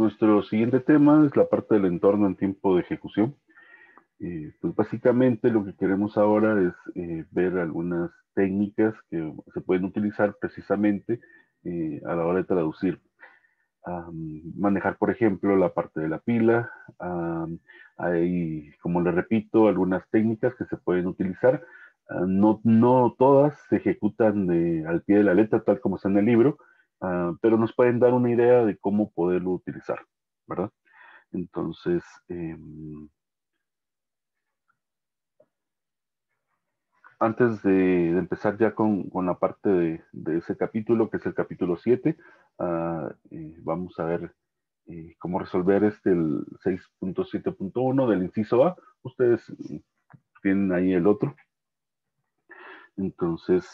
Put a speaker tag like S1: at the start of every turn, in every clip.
S1: Nuestro siguiente tema es la parte del entorno en tiempo de ejecución. Pues básicamente lo que queremos ahora es ver algunas técnicas que se pueden utilizar precisamente a la hora de traducir. Manejar, por ejemplo, la parte de la pila. Hay, como les repito, algunas técnicas que se pueden utilizar. No todas se ejecutan al pie de la letra, tal como está en el libro, pero nos pueden dar una idea de cómo poderlo utilizar, ¿verdad? Entonces, antes de empezar ya con la parte de ese capítulo, que es el capítulo 7, vamos a ver cómo resolver el 6.7.1 del inciso A. Ustedes tienen ahí el otro. Entonces,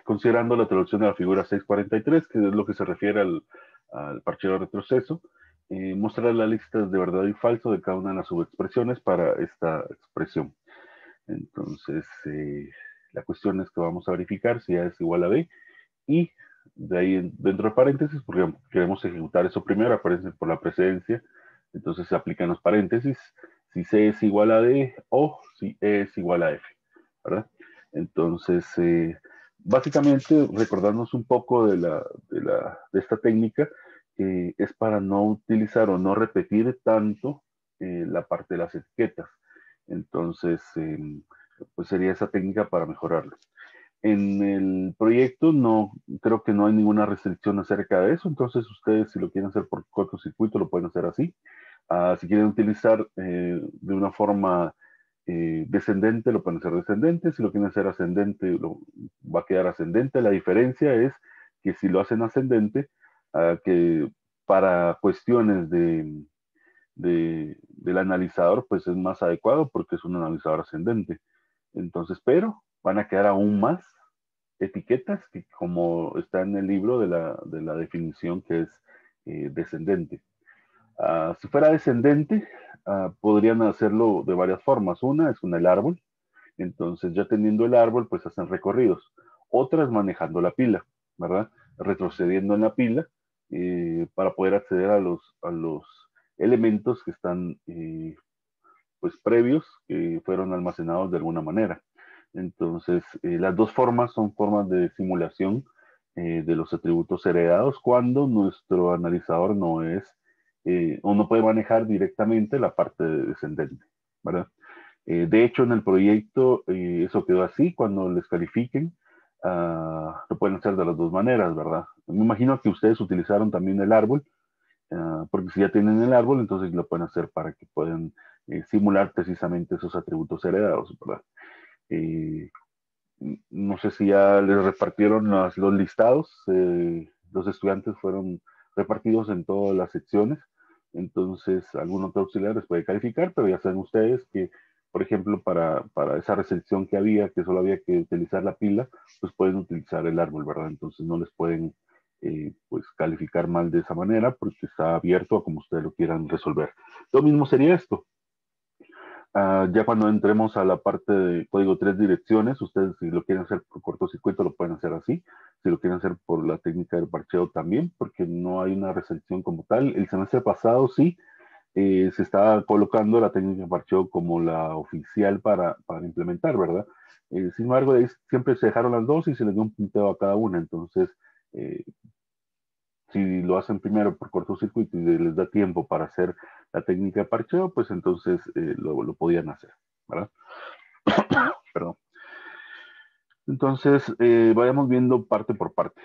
S1: considerando la traducción de la figura 643, que es lo que se refiere al parcheo de retroceso, mostrar las listas de verdadero y falso de cada una de las subexpresiones para esta expresión. Entonces, la cuestión es que vamos a verificar si A es igual a B, y de ahí dentro de paréntesis, porque queremos ejecutar eso primero, aparece por la precedencia, entonces se aplican los paréntesis, si C es igual a D o si E es igual a F, ¿verdad? Entonces, básicamente, recordarnos un poco de esta técnica, es para no utilizar o no repetir tanto la parte de las etiquetas. Entonces, pues sería esa técnica para mejorarlo. En el proyecto no, creo que no hay ninguna restricción acerca de eso, entonces ustedes si lo quieren hacer por cortocircuito lo pueden hacer así. Si quieren utilizar de una forma descendente, lo pueden hacer descendente. Si lo quieren hacer ascendente, va a quedar ascendente. La diferencia es que si lo hacen ascendente, que para cuestiones del analizador, pues es más adecuado porque es un analizador ascendente. Entonces, pero van a quedar aún más etiquetas que como está en el libro de la definición que es descendente. Si fuera descendente, podrían hacerlo de varias formas. Una es con el árbol. Entonces, ya teniendo el árbol, pues hacen recorridos. Otras manejando la pila, ¿verdad? Retrocediendo en la pila para poder acceder a los elementos que están pues previos, que fueron almacenados de alguna manera. Entonces, las dos formas son formas de simulación de los atributos heredados cuando nuestro analizador no es o no puede manejar directamente la parte descendente, ¿verdad? De hecho, en el proyecto eso quedó así. Cuando les califiquen, lo pueden hacer de las dos maneras, ¿verdad? Me imagino que ustedes utilizaron también el árbol, porque si ya tienen el árbol, entonces lo pueden hacer para que puedan simular precisamente esos atributos heredados, ¿verdad? Eh, no sé si ya les repartieron los listados, los estudiantes fueron repartidos en todas las secciones, entonces algún otro auxiliar les puede calificar, pero ya saben ustedes que, por ejemplo, para esa restricción que había, que solo había que utilizar la pila, pues pueden utilizar el árbol, ¿verdad? Entonces no les pueden pues calificar mal de esa manera porque está abierto a como ustedes lo quieran resolver. Lo mismo sería esto. Ya cuando entremos a la parte de código 3 direcciones, ustedes si lo quieren hacer por cortocircuito lo pueden hacer así, si lo quieren hacer por la técnica del parcheo también, porque no hay una restricción como tal. El semestre pasado sí, se estaba colocando la técnica de parcheo como la oficial para implementar, ¿verdad? Sin embargo, siempre se dejaron las dos y se les dio un punteo a cada una, entonces eh, si lo hacen primero por cortocircuito y les da tiempo para hacer la técnica de parcheo, pues entonces lo podían hacer, ¿verdad? Perdón. Entonces, vayamos viendo parte por parte.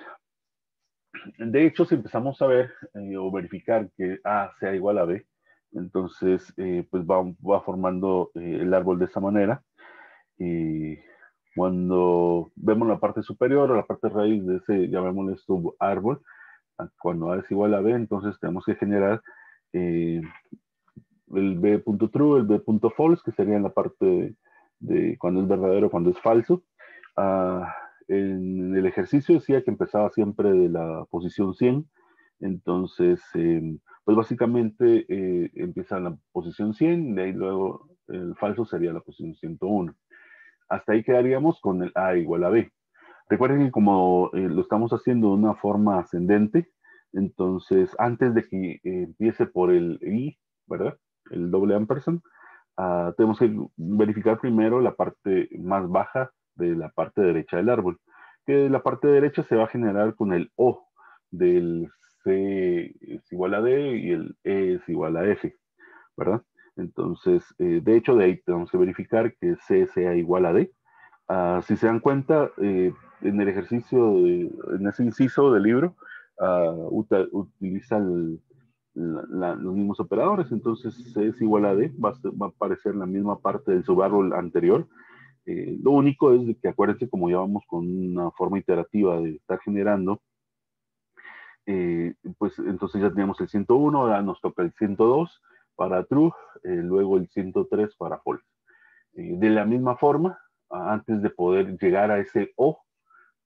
S1: De hecho, si empezamos a ver o verificar que A sea igual a B, entonces pues va formando el árbol de esa manera. Y cuando vemos la parte superior o la parte raíz de ese, llamémosle esto árbol, cuando A es igual a B, entonces tenemos que generar el B.true, el B.false, que sería en la parte de cuando es verdadero, cuando es falso. En el ejercicio decía que empezaba siempre de la posición 100, entonces, pues básicamente empieza en la posición 100, de ahí luego el falso sería la posición 101. Hasta ahí quedaríamos con el A igual a B. Recuerden que como lo estamos haciendo de una forma ascendente, Entonces, antes de que empiece por el i, ¿verdad? El doble ampersand, tenemos que verificar primero la parte más baja de la parte derecha del árbol, que la parte derecha se va a generar con el O del C es igual a D y el E es igual a F, ¿verdad? Entonces, de hecho, de ahí tenemos que verificar que C sea igual a D. Si se dan cuenta, en el ejercicio, en ese inciso del libro, utiliza los mismos operadores, entonces C es igual a D, va a aparecer la misma parte del subárbol anterior. Lo único es de que acuérdense, como ya vamos con una forma iterativa de estar generando, pues entonces ya tenemos el 101, ahora nos toca el 102 para true, luego el 103 para false. De la misma forma, antes de poder llegar a ese O,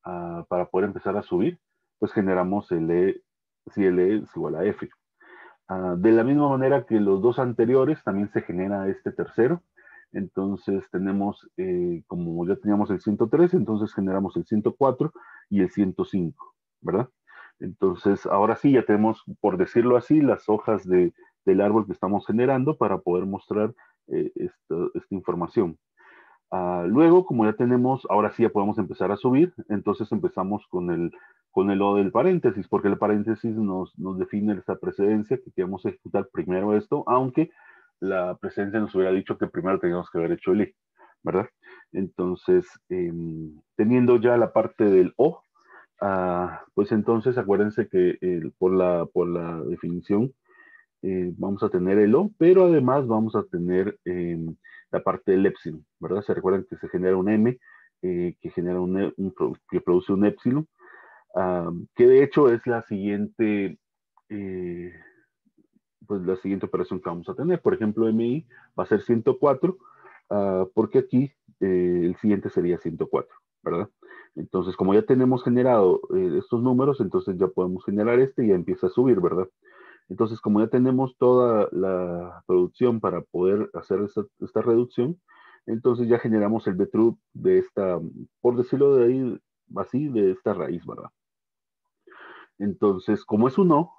S1: para poder empezar a subir, pues generamos el E, si el E es igual a F. De la misma manera que los dos anteriores, también se genera este tercero. Entonces tenemos, como ya teníamos el 103, entonces generamos el 104 y el 105, ¿verdad? Entonces ahora sí ya tenemos, por decirlo así, las hojas del árbol que estamos generando para poder mostrar esta información. Luego, como ya tenemos, ahora sí ya podemos empezar a subir, entonces empezamos con el O del paréntesis, porque el paréntesis nos define esta precedencia, que queremos ejecutar primero esto, aunque la precedencia nos hubiera dicho que primero teníamos que haber hecho el I, ¿verdad? Entonces, teniendo ya la parte del O, pues entonces acuérdense que por la definición, vamos a tener el O, pero además vamos a tener la parte del epsilon, ¿verdad? Se recuerdan que se genera un M, que genera que produce un epsilon, que de hecho es eh, pues la siguiente operación que vamos a tener. Por ejemplo, MI va a ser 104, porque aquí el siguiente sería 104, ¿verdad? Entonces, como ya tenemos generado estos números, entonces ya podemos generar este y ya empieza a subir, ¿verdad? Entonces, como ya tenemos toda la producción para poder hacer esta reducción, entonces ya generamos el B-true de esta, por decirlo de ahí, así, de esta raíz, ¿verdad? Entonces, como es un no,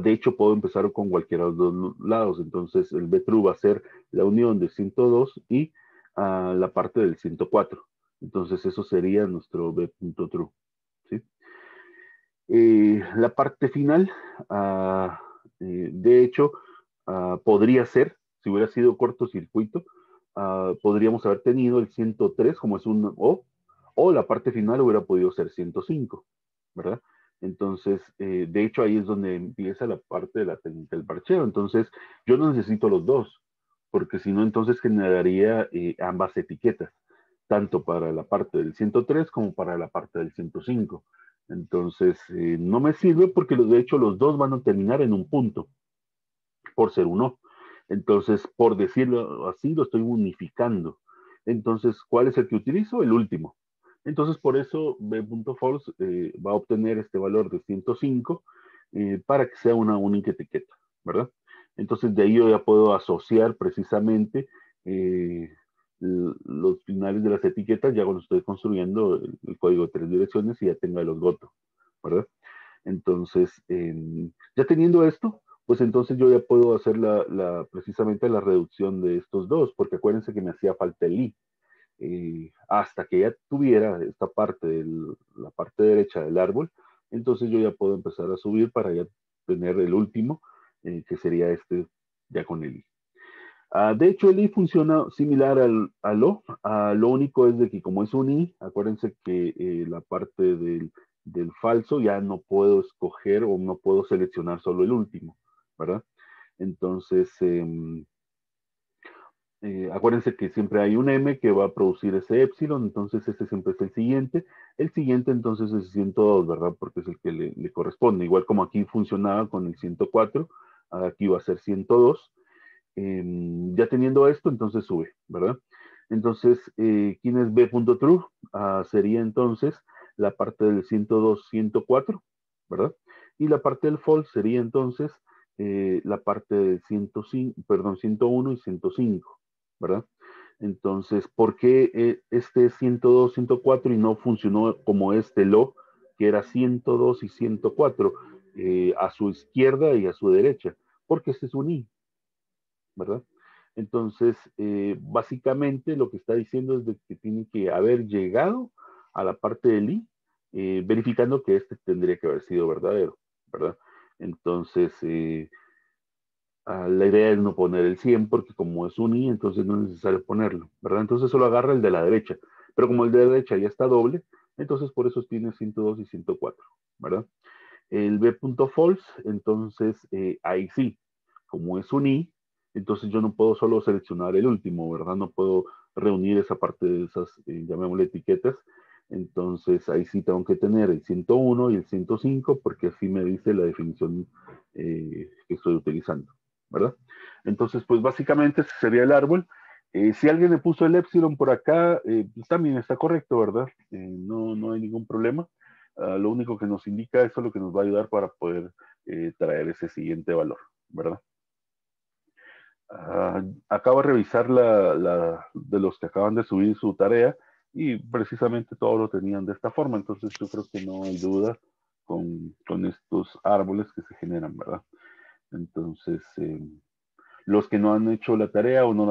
S1: de hecho puedo empezar con cualquiera de los dos lados. Entonces, el B-true va a ser la unión de 102 y la parte del 104. Entonces, eso sería nuestro B.true, ¿sí? La parte final, de hecho, podría ser, si hubiera sido cortocircuito, podríamos haber tenido el 103 como es un o la parte final hubiera podido ser 105, ¿verdad? Entonces, de hecho, ahí es donde empieza la parte de la técnica del parcheo. Entonces, yo no necesito los dos, porque si no, entonces generaría ambas etiquetas, tanto para la parte del 103 como para la parte del 105. Entonces, no me sirve porque de hecho los dos van a terminar en un punto, por ser uno. Entonces, por decirlo así, lo estoy unificando. Entonces, ¿cuál es el que utilizo? El último. Entonces, por eso b.false va a obtener este valor de 105 para que sea una única etiqueta, ¿verdad? Entonces, de ahí yo ya puedo asociar precisamente los finales de las etiquetas ya cuando estoy construyendo el código de 3 direcciones y ya tenga los gotos, ¿verdad? Entonces, ya teniendo esto, pues entonces yo ya puedo hacer precisamente la reducción de estos dos, porque acuérdense que me hacía falta el i. Hasta que ya tuviera esta parte, la parte derecha del árbol, entonces yo ya puedo empezar a subir para ya tener el último, que sería este ya con el i. De hecho, el i funciona similar al o. Lo único es de que como es un i, acuérdense que la parte del falso ya no puedo escoger o no puedo seleccionar solo el último, ¿verdad? Entonces, acuérdense que siempre hay un m que va a producir ese epsilon, entonces este siempre es el siguiente. El siguiente entonces es el 102, ¿verdad? Porque es el que le corresponde. Igual como aquí funcionaba con el 104, aquí va a ser 102. Ya teniendo esto, entonces sube, ¿verdad? Entonces, ¿quién es B.true? Sería entonces la parte del 102, 104, ¿verdad? Y la parte del false sería entonces la parte del 105, perdón, 101 y 105, ¿verdad? Entonces, ¿por qué este es 102, 104 y no funcionó como este lo, que era 102 y 104? a su izquierda y a su derecha, porque este es un i, ¿verdad? Entonces, básicamente lo que está diciendo es de que tiene que haber llegado a la parte del i, verificando que este tendría que haber sido verdadero, ¿verdad? Entonces, la idea es no poner el 100 porque como es un i, entonces no es necesario ponerlo, ¿verdad? Entonces solo agarra el de la derecha, pero como el de la derecha ya está doble, entonces por eso tiene 102 y 104, ¿verdad? El b.false, entonces ahí sí, como es un i, entonces yo no puedo solo seleccionar el último, ¿verdad? No puedo reunir esa parte de esas, llamémosle etiquetas. Entonces ahí sí tengo que tener el 101 y el 105 porque así me dice la definición que estoy utilizando, ¿verdad? Entonces, pues básicamente ese sería el árbol. Si alguien le puso el epsilon por acá, pues también está correcto, ¿verdad? No hay ningún problema. Lo único que nos indica eso es lo que nos va a ayudar para poder traer ese siguiente valor, ¿verdad? Acabo de revisar de los que acaban de subir su tarea y precisamente todos lo tenían de esta forma, entonces yo creo que no hay duda con estos árboles que se generan, ¿verdad? Entonces, los que no han hecho la tarea o no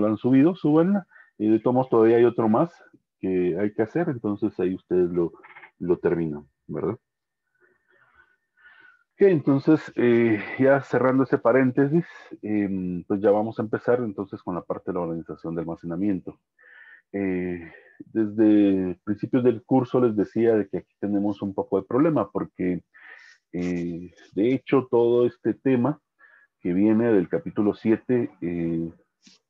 S1: la han subido, súbanla. Y de todos modos todavía hay otro más que hay que hacer, entonces ahí ustedes lo terminan, ¿verdad? Ok, entonces ya cerrando ese paréntesis, pues ya vamos a empezar entonces con la parte de la organización de almacenamiento. Desde principios del curso les decía de que aquí tenemos un poco de problema porque de hecho todo este tema que viene del capítulo 7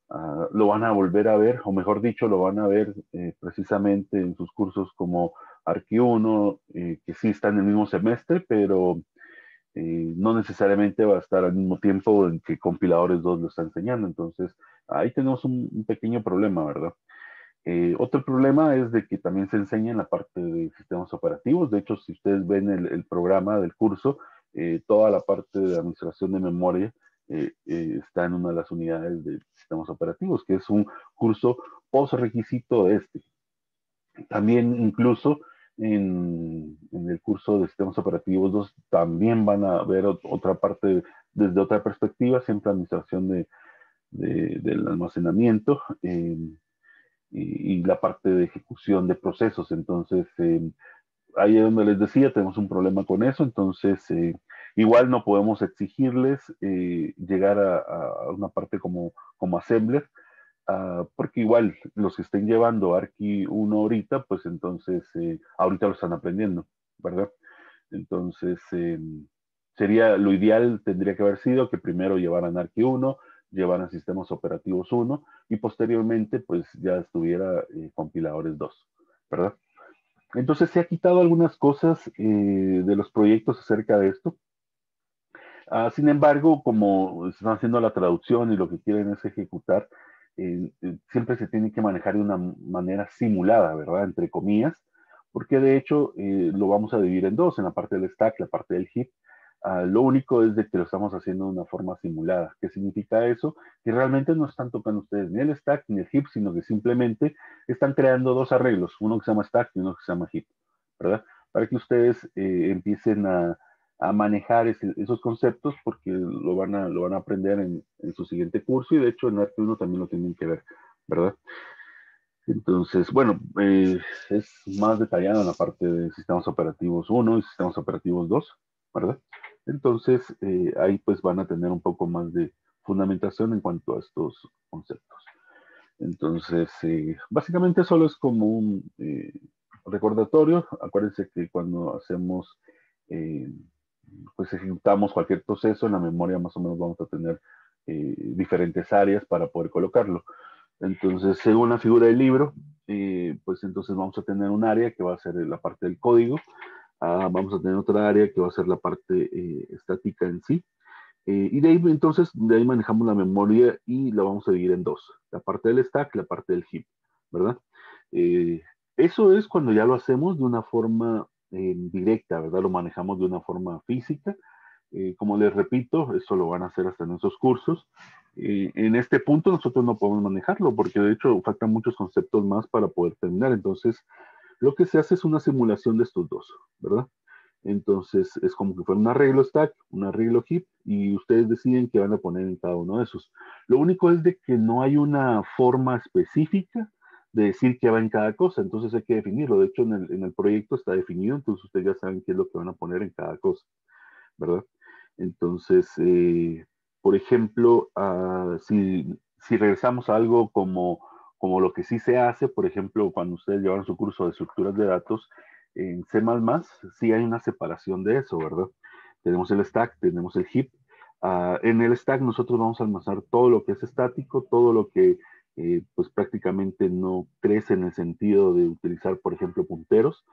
S1: lo van a volver a ver, o mejor dicho, lo van a ver precisamente en sus cursos como Arqui 1, que sí está en el mismo semestre, pero no necesariamente va a estar al mismo tiempo en que Compiladores 2 lo está enseñando. Entonces, ahí tenemos un pequeño problema, ¿verdad? Otro problema es de que también se enseña en la parte de sistemas operativos. De hecho, si ustedes ven el programa del curso, toda la parte de administración de memoria está en una de las unidades de sistemas operativos, que es un curso post requisito de este. También incluso en el curso de sistemas operativos 2 también van a ver otra parte desde otra perspectiva, siempre administración del almacenamiento y la parte de ejecución de procesos. Entonces, ahí es donde les decía, tenemos un problema con eso, entonces igual no podemos exigirles llegar a una parte como assembler, porque igual los que estén llevando Arqui 1 ahorita, pues entonces ahorita lo están aprendiendo, ¿verdad? Entonces sería lo ideal, tendría que haber sido que primero llevaran Arqui 1, llevaran sistemas operativos 1 y posteriormente pues ya estuviera compiladores 2, ¿verdad? Entonces se ha quitado algunas cosas de los proyectos acerca de esto. Sin embargo, como están haciendo la traducción y lo que quieren es ejecutar, siempre se tiene que manejar de una manera simulada, ¿verdad? Entre comillas, porque de hecho lo vamos a dividir en dos, en la parte del stack, la parte del heap. Lo único es de que lo estamos haciendo de una forma simulada. ¿Qué significa eso? Que realmente no están tocando ustedes ni el stack ni el heap, sino que simplemente están creando dos arreglos, uno que se llama stack y uno que se llama heap, ¿verdad? Para que ustedes empiecen a manejar esos conceptos porque lo van a aprender en su siguiente curso y de hecho en Arte 1 también lo tienen que ver, ¿verdad? Entonces, bueno, es más detallado en la parte de sistemas operativos 1 y sistemas operativos 2, ¿verdad? Entonces, ahí pues van a tener un poco más de fundamentación en cuanto a estos conceptos. Entonces, básicamente solo es como un recordatorio. Acuérdense que cuando hacemos pues ejecutamos cualquier proceso, en la memoria más o menos vamos a tener diferentes áreas para poder colocarlo. Entonces, según la figura del libro, pues entonces vamos a tener un área que va a ser la parte del código, vamos a tener otra área que va a ser la parte estática en sí, y de ahí entonces, de ahí manejamos la memoria y la vamos a dividir en dos, la parte del stack y la parte del heap, ¿verdad? Eh, Eso es cuando ya lo hacemos de una forma directa, ¿verdad? Lo manejamos de una forma física. Como les repito, eso lo van a hacer hasta en esos cursos. En este punto nosotros no podemos manejarlo porque de hecho faltan muchos conceptos más para poder terminar. Entonces, lo que se hace es una simulación de estos dos, ¿verdad? Entonces es como que fuera un arreglo stack, un arreglo heap, y ustedes deciden qué van a poner en cada uno de esos. Lo único es de que no hay una forma específica de decir qué va en cada cosa, entonces hay que definirlo. De hecho, en el proyecto está definido, entonces ustedes ya saben qué es lo que van a poner en cada cosa, ¿verdad? Entonces, por ejemplo, si regresamos a algo como lo que sí se hace, por ejemplo, cuando ustedes llevan su curso de estructuras de datos, en C++, sí hay una separación de eso, ¿verdad? Tenemos el stack, tenemos el heap. En el stack nosotros vamos a almacenar todo lo que es estático, todo lo que pues prácticamente no crece en el sentido de utilizar, por ejemplo, punteros.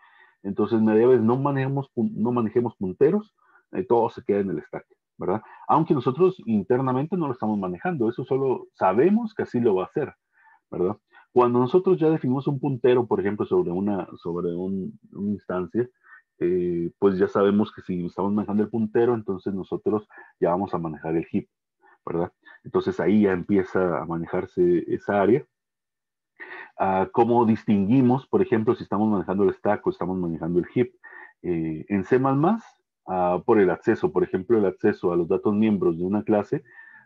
S1: Entonces, mediables no manejemos punteros, todo se queda en el stack, ¿verdad? Aunque nosotros internamente no lo estamos manejando, eso solo sabemos que así lo va a hacer, ¿verdad? Cuando nosotros ya definimos un puntero, por ejemplo, una instancia, pues ya sabemos que si estamos manejando el puntero, entonces nosotros ya vamos a manejar el heap, ¿verdad? Entonces ahí ya empieza a manejarse esa área. ¿Cómo distinguimos, por ejemplo, si estamos manejando el stack o estamos manejando el heap? En C++, por el acceso, por ejemplo, el acceso a los datos miembros de una clase,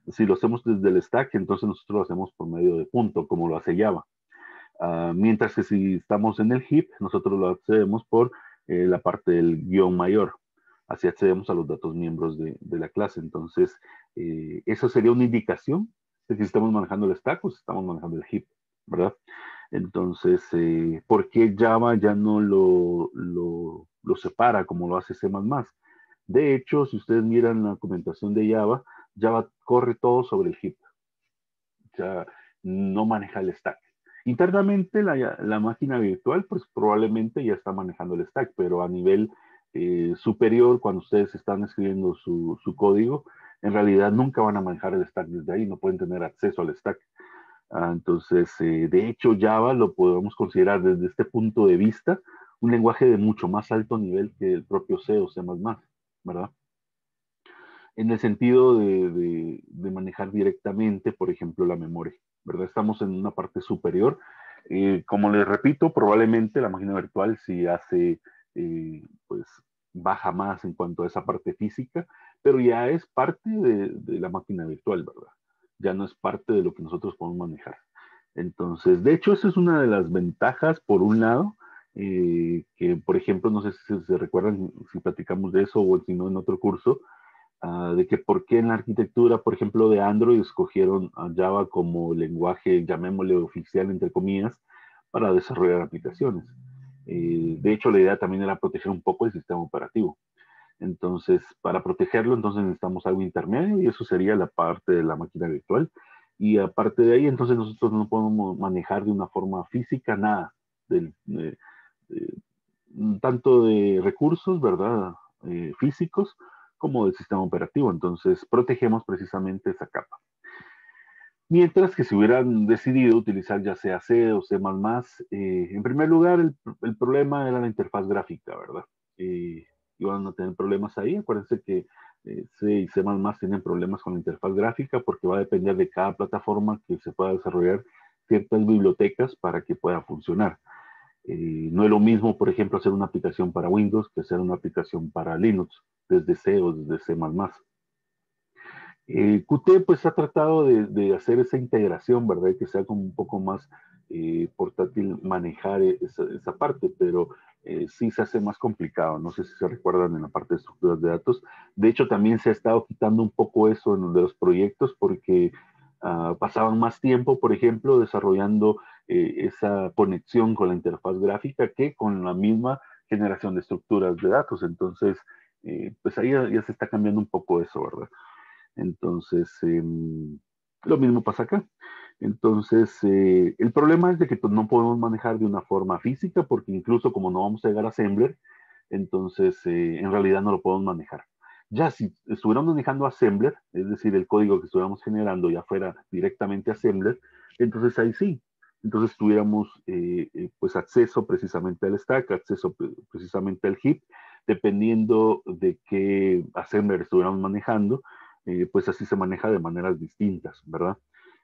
S1: si lo hacemos desde el stack, entonces nosotros lo hacemos por medio de punto, como lo hace Java. Mientras que si estamos en el heap, nosotros lo accedemos por la parte del guión mayor. Así accedemos a los datos miembros de la clase. Entonces, eso sería una indicación de que si estamos manejando el stack o si estamos manejando el heap, ¿verdad? Entonces, ¿por qué Java ya no lo separa como lo hace C++? De hecho, si ustedes miran la documentación de Java, Java corre todo sobre el heap. O sea, no maneja el stack. Internamente, la máquina virtual, pues probablemente ya está manejando el stack, pero a nivel superior, cuando ustedes están escribiendo su código, en realidad nunca van a manejar el stack desde ahí, no pueden tener acceso al stack. Entonces, de hecho, Java lo podemos considerar desde este punto de vista un lenguaje de mucho más alto nivel que el propio C o C++, ¿verdad? En el sentido de manejar directamente, por ejemplo, la memoria, ¿verdad? Estamos en una parte superior. Como les repito, probablemente la máquina virtual sí hace, pues, baja más en cuanto a esa parte física, pero ya es parte de la máquina virtual, ¿verdad? Ya no es parte de lo que nosotros podemos manejar. Entonces, de hecho, esa es una de las ventajas, por un lado, que, por ejemplo, no sé si se recuerdan, si platicamos de eso o si no en otro curso, de que por qué en la arquitectura, por ejemplo, de Android escogieron a Java como lenguaje, llamémosle oficial, entre comillas, para desarrollar aplicaciones. De hecho, la idea también era proteger un poco el sistema operativo. Entonces, para protegerlo, entonces necesitamos algo intermedio y eso sería la parte de la máquina virtual. Y aparte de ahí, entonces nosotros no podemos manejar de una forma física nada, de, tanto de recursos, ¿verdad? Físicos, como del sistema operativo. Entonces, protegemos precisamente esa capa. Mientras que si hubieran decidido utilizar ya sea C o C++, en primer lugar, el problema era la interfaz gráfica, ¿verdad? Iban a tener problemas ahí. Acuérdense que C y C++ tienen problemas con la interfaz gráfica porque va a depender de cada plataforma que se pueda desarrollar ciertas bibliotecas para que pueda funcionar. No es lo mismo, por ejemplo, hacer una aplicación para Windows que hacer una aplicación para Linux desde C o desde C++. Qt pues ha tratado de hacer esa integración, ¿verdad? Que sea como un poco más portátil manejar esa parte, pero sí se hace más complicado. No sé si se recuerdan en la parte de estructuras de datos. De hecho, también se ha estado quitando un poco eso en de los proyectos porque pasaban más tiempo, por ejemplo, desarrollando esa conexión con la interfaz gráfica que con la misma generación de estructuras de datos. Entonces, pues ahí ya se está cambiando un poco eso, ¿verdad? Entonces, lo mismo pasa acá. Entonces, el problema es de que pues, no podemos manejar de una forma física, porque incluso como no vamos a llegar a Assembler, entonces en realidad no lo podemos manejar. Ya si estuviéramos manejando Assembler, es decir, el código que estuviéramos generando ya fuera directamente Assembler, entonces ahí sí. Entonces tuviéramos pues acceso precisamente al stack, acceso precisamente al heap, dependiendo de qué Assembler estuviéramos manejando, pues así se maneja de maneras distintas, ¿verdad?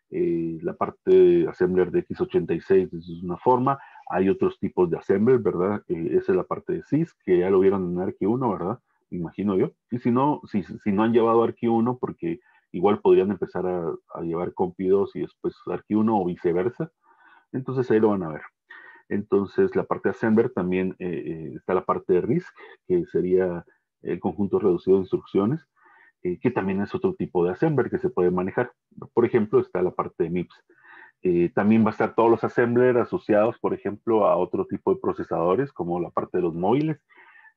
S1: La parte de Assembler de x86 es una forma, Hay otros tipos de assembler, ¿verdad? Esa es la parte de sys, que ya lo vieron en Archi 1, ¿verdad? Me imagino yo. Y si no han llevado Archi 1, porque igual podrían empezar a llevar Compi 2 y después Archi 1 o viceversa, entonces ahí lo van a ver. Entonces, la parte de assembler también está la parte de RISC, que sería el conjunto reducido de instrucciones, que también es otro tipo de assembler que se puede manejar. Por ejemplo, está la parte de MIPS. También va a estar todos los assemblers asociados, por ejemplo, a otro tipo de procesadores, como la parte de los móviles,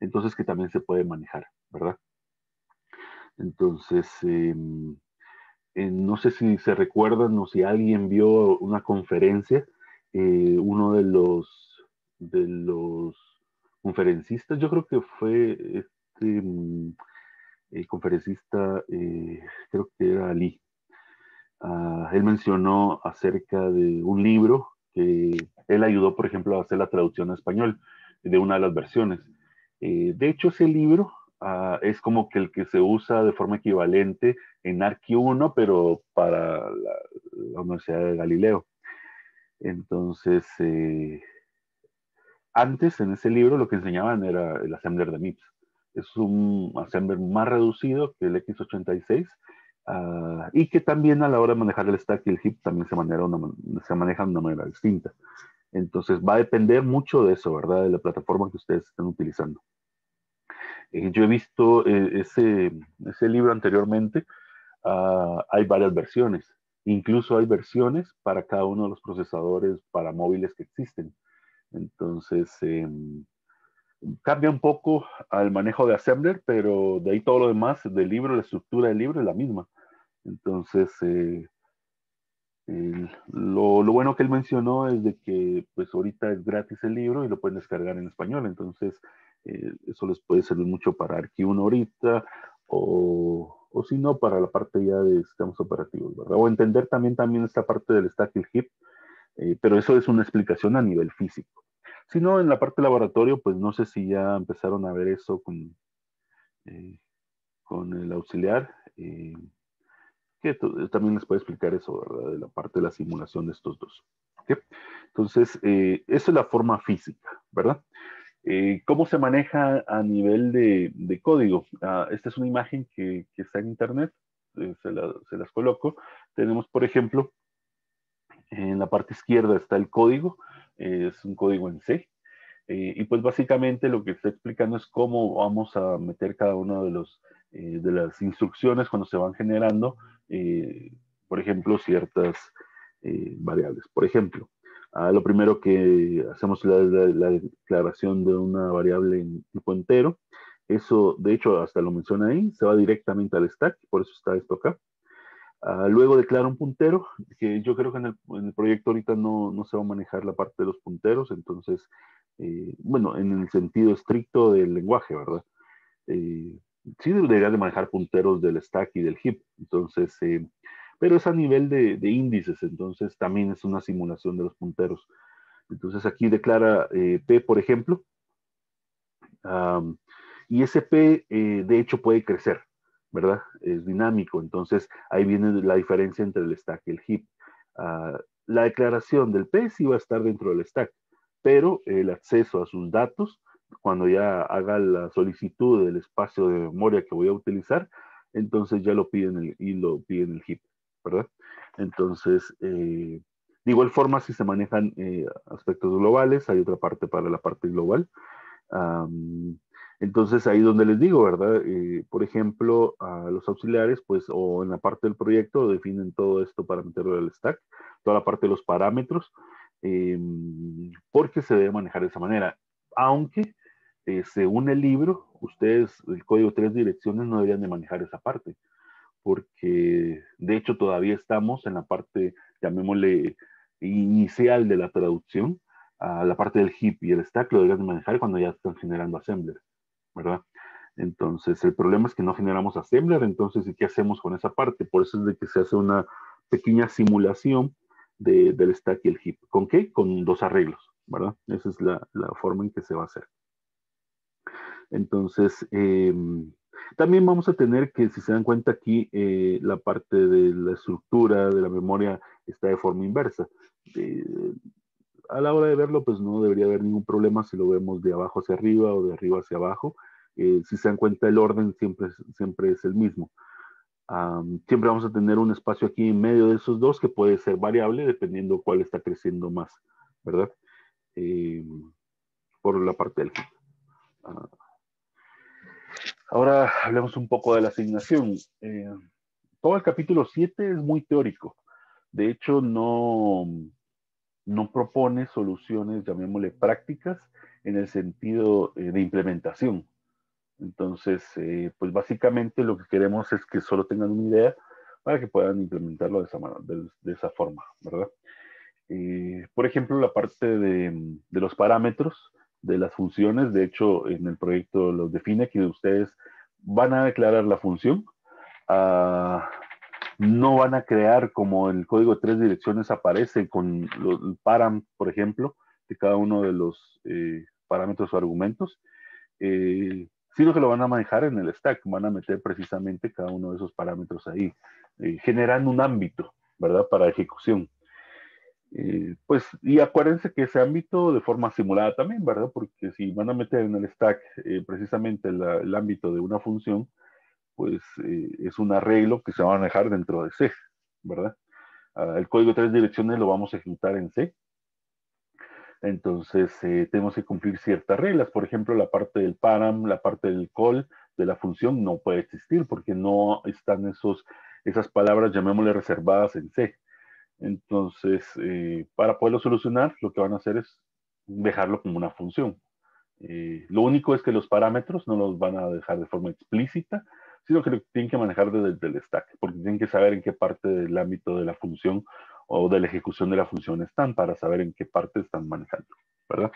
S1: entonces que también se puede manejar, ¿verdad? Entonces, no sé si se recuerdan o si alguien vio una conferencia, uno de los conferencistas, yo creo que fue el conferencista, creo que era Ali. Él mencionó acerca de un libro que él ayudó, por ejemplo, a hacer la traducción a español de una de las versiones. De hecho, ese libro es como que el que se usa de forma equivalente en Archi 1, pero para la Universidad de Galileo. Entonces, antes en ese libro lo que enseñaban era el assembler de MIPS. Es un assembler más reducido que el x86 y que también a la hora de manejar el stack y el heap también se maneja de una manera distinta. Entonces va a depender mucho de eso, ¿verdad? De la plataforma que ustedes estén utilizando. Yo he visto ese libro anteriormente. Hay varias versiones. Incluso hay versiones para cada uno de los procesadores para móviles que existen. Entonces, cambia un poco al manejo de assembler, pero de ahí todo lo demás del libro, la estructura del libro es la misma. Entonces, lo bueno que él mencionó es de que pues ahorita es gratis el libro y lo pueden descargar en español. Entonces, eso les puede servir mucho para Archi 1 ahorita o si no, para la parte ya de sistemas operativos, ¿verdad? O entender también esta parte del stack y el heap, pero eso es una explicación a nivel físico. Si no, en la parte de laboratorio, pues no sé si ya empezaron a ver eso eh, con el auxiliar, que también les puede explicar eso, ¿verdad? De la parte de la simulación de estos dos. ¿Okay? Entonces, eso es la forma física, ¿verdad? ¿Cómo se maneja a nivel de código? Esta es una imagen que está en internet, se las coloco. Tenemos, por ejemplo, en la parte izquierda está el código, es un código en C. Y pues básicamente lo que está explicando es cómo vamos a meter cada uno de las instrucciones cuando se van generando, por ejemplo, ciertas variables. Por ejemplo, lo primero que hacemos es la declaración de una variable en tipo entero. Eso, de hecho, hasta lo menciona ahí, se va directamente al stack, por eso está esto acá. Luego declara un puntero, que yo creo que en el proyecto ahorita no se va a manejar la parte de los punteros, entonces, bueno, en el sentido estricto del lenguaje, ¿verdad? Sí debería de manejar punteros del stack y del heap, entonces, pero es a nivel de índices, entonces también es una simulación de los punteros. Entonces aquí declara P, por ejemplo, y ese P, de hecho, puede crecer, ¿verdad? Es dinámico, entonces ahí viene la diferencia entre el stack y el heap. La declaración del P sí va a estar dentro del stack, pero el acceso a sus datos, cuando ya haga la solicitud del espacio de memoria que voy a utilizar, entonces ya lo piden y lo piden el heap, ¿verdad? Entonces, de igual forma, si se manejan aspectos globales, hay otra parte para la parte global. Entonces ahí donde les digo, ¿verdad? Por ejemplo, a los auxiliares, pues, o en la parte del proyecto, definen todo esto para meterlo al stack, toda la parte de los parámetros, porque se debe manejar de esa manera. Aunque, según el libro, ustedes, el código 3 direcciones, no deberían de manejar esa parte, porque de hecho todavía estamos en la parte, llamémosle, inicial de la traducción. La parte del heap y el stack lo deberían de manejar cuando ya están generando assembler, ¿verdad? Entonces, el problema es que no generamos assembler, entonces, ¿y qué hacemos con esa parte? Por eso es de que se hace una pequeña simulación del stack y el heap. ¿Con qué? Con dos arreglos, ¿verdad? Esa es la forma en que se va a hacer. Entonces, también vamos a tener que, si se dan cuenta aquí, la parte de la estructura de la memoria está de forma inversa. a la hora de verlo, pues no debería haber ningún problema si lo vemos de abajo hacia arriba o de arriba hacia abajo. Si se dan cuenta, el orden siempre es el mismo. Siempre vamos a tener un espacio aquí en medio de esos dos que puede ser variable dependiendo cuál está creciendo más, ¿verdad? Eh, por la parte del hip. Ahora hablemos un poco de la asignación. Todo el capítulo 7 es muy teórico. De hecho, no propone soluciones, llamémosle prácticas, en el sentido de implementación. Entonces, pues básicamente lo que queremos es que solo tengan una idea para que puedan implementarlo de esa forma, ¿verdad? Por ejemplo, la parte de los parámetros de las funciones, de hecho, en el proyecto los define que ustedes van a declarar la función, no van a crear como el código de 3 direcciones aparece con el param, por ejemplo, de cada uno de los parámetros o argumentos, sino que lo van a manejar en el stack, van a meter precisamente cada uno de esos parámetros ahí, generando un ámbito, ¿verdad? Para ejecución. Pues, y acuérdense que ese ámbito de forma simulada también, ¿verdad? Porque si van a meter en el stack precisamente el ámbito de una función, pues es un arreglo que se va a manejar dentro de C, ¿verdad? El código de 3 direcciones lo vamos a ejecutar en C. Entonces, tenemos que cumplir ciertas reglas. Por ejemplo, la parte del param, la parte del call de la función no puede existir porque no están esas palabras, llamémosle reservadas en C. Entonces, para poderlo solucionar, lo que van a hacer es dejarlo como una función. Lo único es que los parámetros no los van a dejar de forma explícita, sino que lo tienen que manejar desde el stack, porque tienen que saber en qué parte del ámbito de la función o de la ejecución de la función están, para saber en qué parte están manejando, ¿verdad?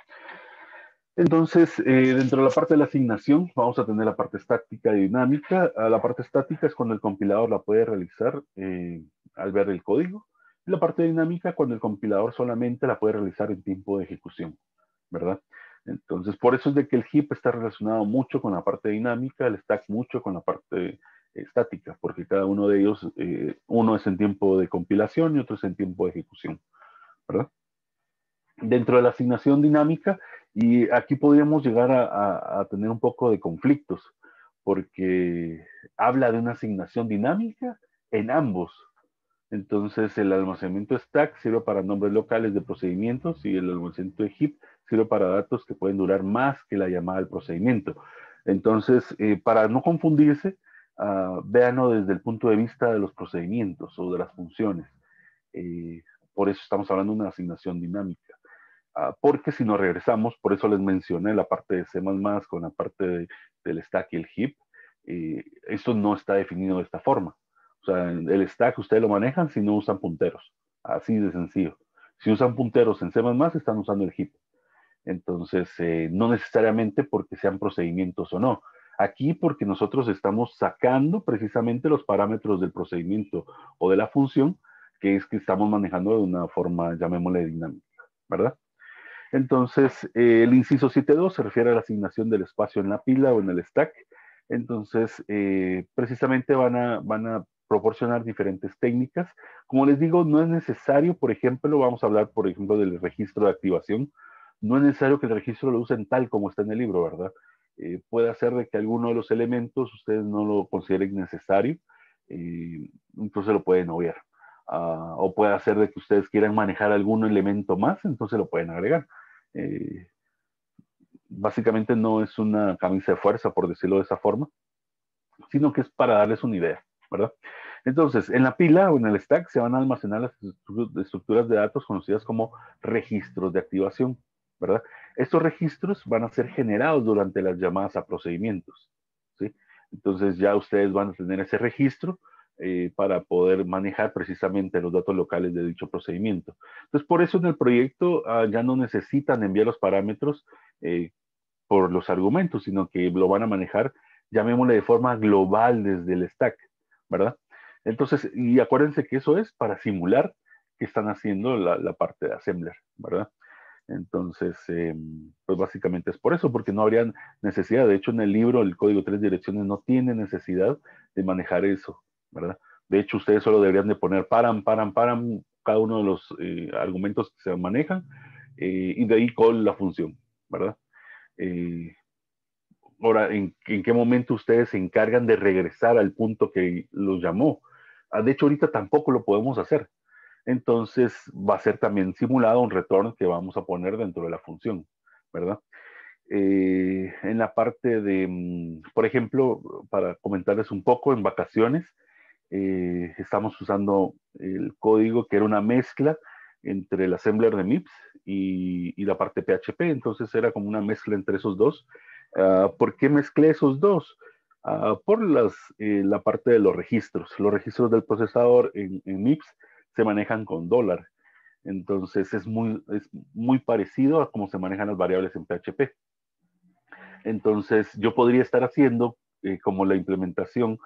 S1: Entonces, dentro de la parte de la asignación, vamos a tener la parte estática y dinámica. La parte estática es cuando el compilador la puede realizar al ver el código. Y la parte dinámica, cuando el compilador solamente la puede realizar en tiempo de ejecución, ¿verdad? Entonces, por eso es de que el heap está relacionado mucho con la parte dinámica, el stack mucho con la parte estática, porque cada uno de ellos, uno es en tiempo de compilación y otro es en tiempo de ejecución, ¿verdad? Dentro de la asignación dinámica, y aquí podríamos llegar a tener un poco de conflictos, porque habla de una asignación dinámica en ambos. Entonces, el almacenamiento stack sirve para nombres locales de procedimientos y el almacenamiento de heap sirve para datos que pueden durar más que la llamada del procedimiento. Entonces, para no confundirse, véanlo desde el punto de vista de los procedimientos o de las funciones. Por eso estamos hablando de una asignación dinámica. Porque si nos regresamos, por eso les mencioné la parte de C++ con la parte del stack y el heap, esto no está definido de esta forma. O sea, el stack ustedes lo manejan si no usan punteros, así de sencillo. Si usan punteros en C++, están usando el heap. Entonces, no necesariamente porque sean procedimientos o no. Aquí porque nosotros estamos sacando precisamente los parámetros del procedimiento o de la función, que es que estamos manejando de una forma, llamémosle dinámica, ¿verdad? Entonces, el inciso 7.2 se refiere a la asignación del espacio en la pila o en el stack. Entonces, precisamente van a proporcionar diferentes técnicas. Como les digo, no es necesario, por ejemplo, vamos a hablar, por ejemplo, del registro de activación. No es necesario que el registro lo usen tal como está en el libro, ¿verdad? Puede ser de que alguno de los elementos ustedes no lo consideren necesario, entonces lo pueden obviar. O puede ser de que ustedes quieran manejar algún elemento más, entonces lo pueden agregar. Eh, Básicamente no es una camisa de fuerza, por decirlo de esa forma, sino que es para darles una idea, ¿verdad? Entonces, en la pila o en el stack se van a almacenar las estructuras de datos conocidas como registros de activación, ¿verdad? Estos registros van a ser generados durante las llamadas a procedimientos, ¿sí? Entonces ya ustedes van a tener ese registro para poder manejar precisamente los datos locales de dicho procedimiento. Entonces, por eso en el proyecto ya no necesitan enviar los parámetros por los argumentos, sino que lo van a manejar, llamémosle de forma global desde el stack, ¿verdad? Entonces, y acuérdense que eso es para simular que están haciendo la parte de assembler, ¿verdad? Entonces, pues básicamente es por eso, porque no habría necesidad. De hecho, en el libro, el código 3 direcciones no tiene necesidad de manejar eso, ¿verdad? De hecho, ustedes solo deberían de poner param, cada uno de los argumentos que se manejan y de ahí call la función, ¿verdad? Eh, Ahora, ¿en qué momento ustedes se encargan de regresar al punto que los llamó? De hecho, ahorita tampoco lo podemos hacer. Entonces, va a ser también simulado un return que vamos a poner dentro de la función, ¿verdad? En la parte de, por ejemplo, para comentarles un poco, en vacaciones, estamos usando el código que era una mezcla entre el assembler de MIPS y la parte PHP, entonces era como una mezcla entre esos dos. ¿Por qué mezclé esos dos? Por la parte de los registros. Los registros del procesador en MIPS se manejan con dólar. Entonces es muy parecido a cómo se manejan las variables en PHP. Entonces yo podría estar haciendo como la implementación,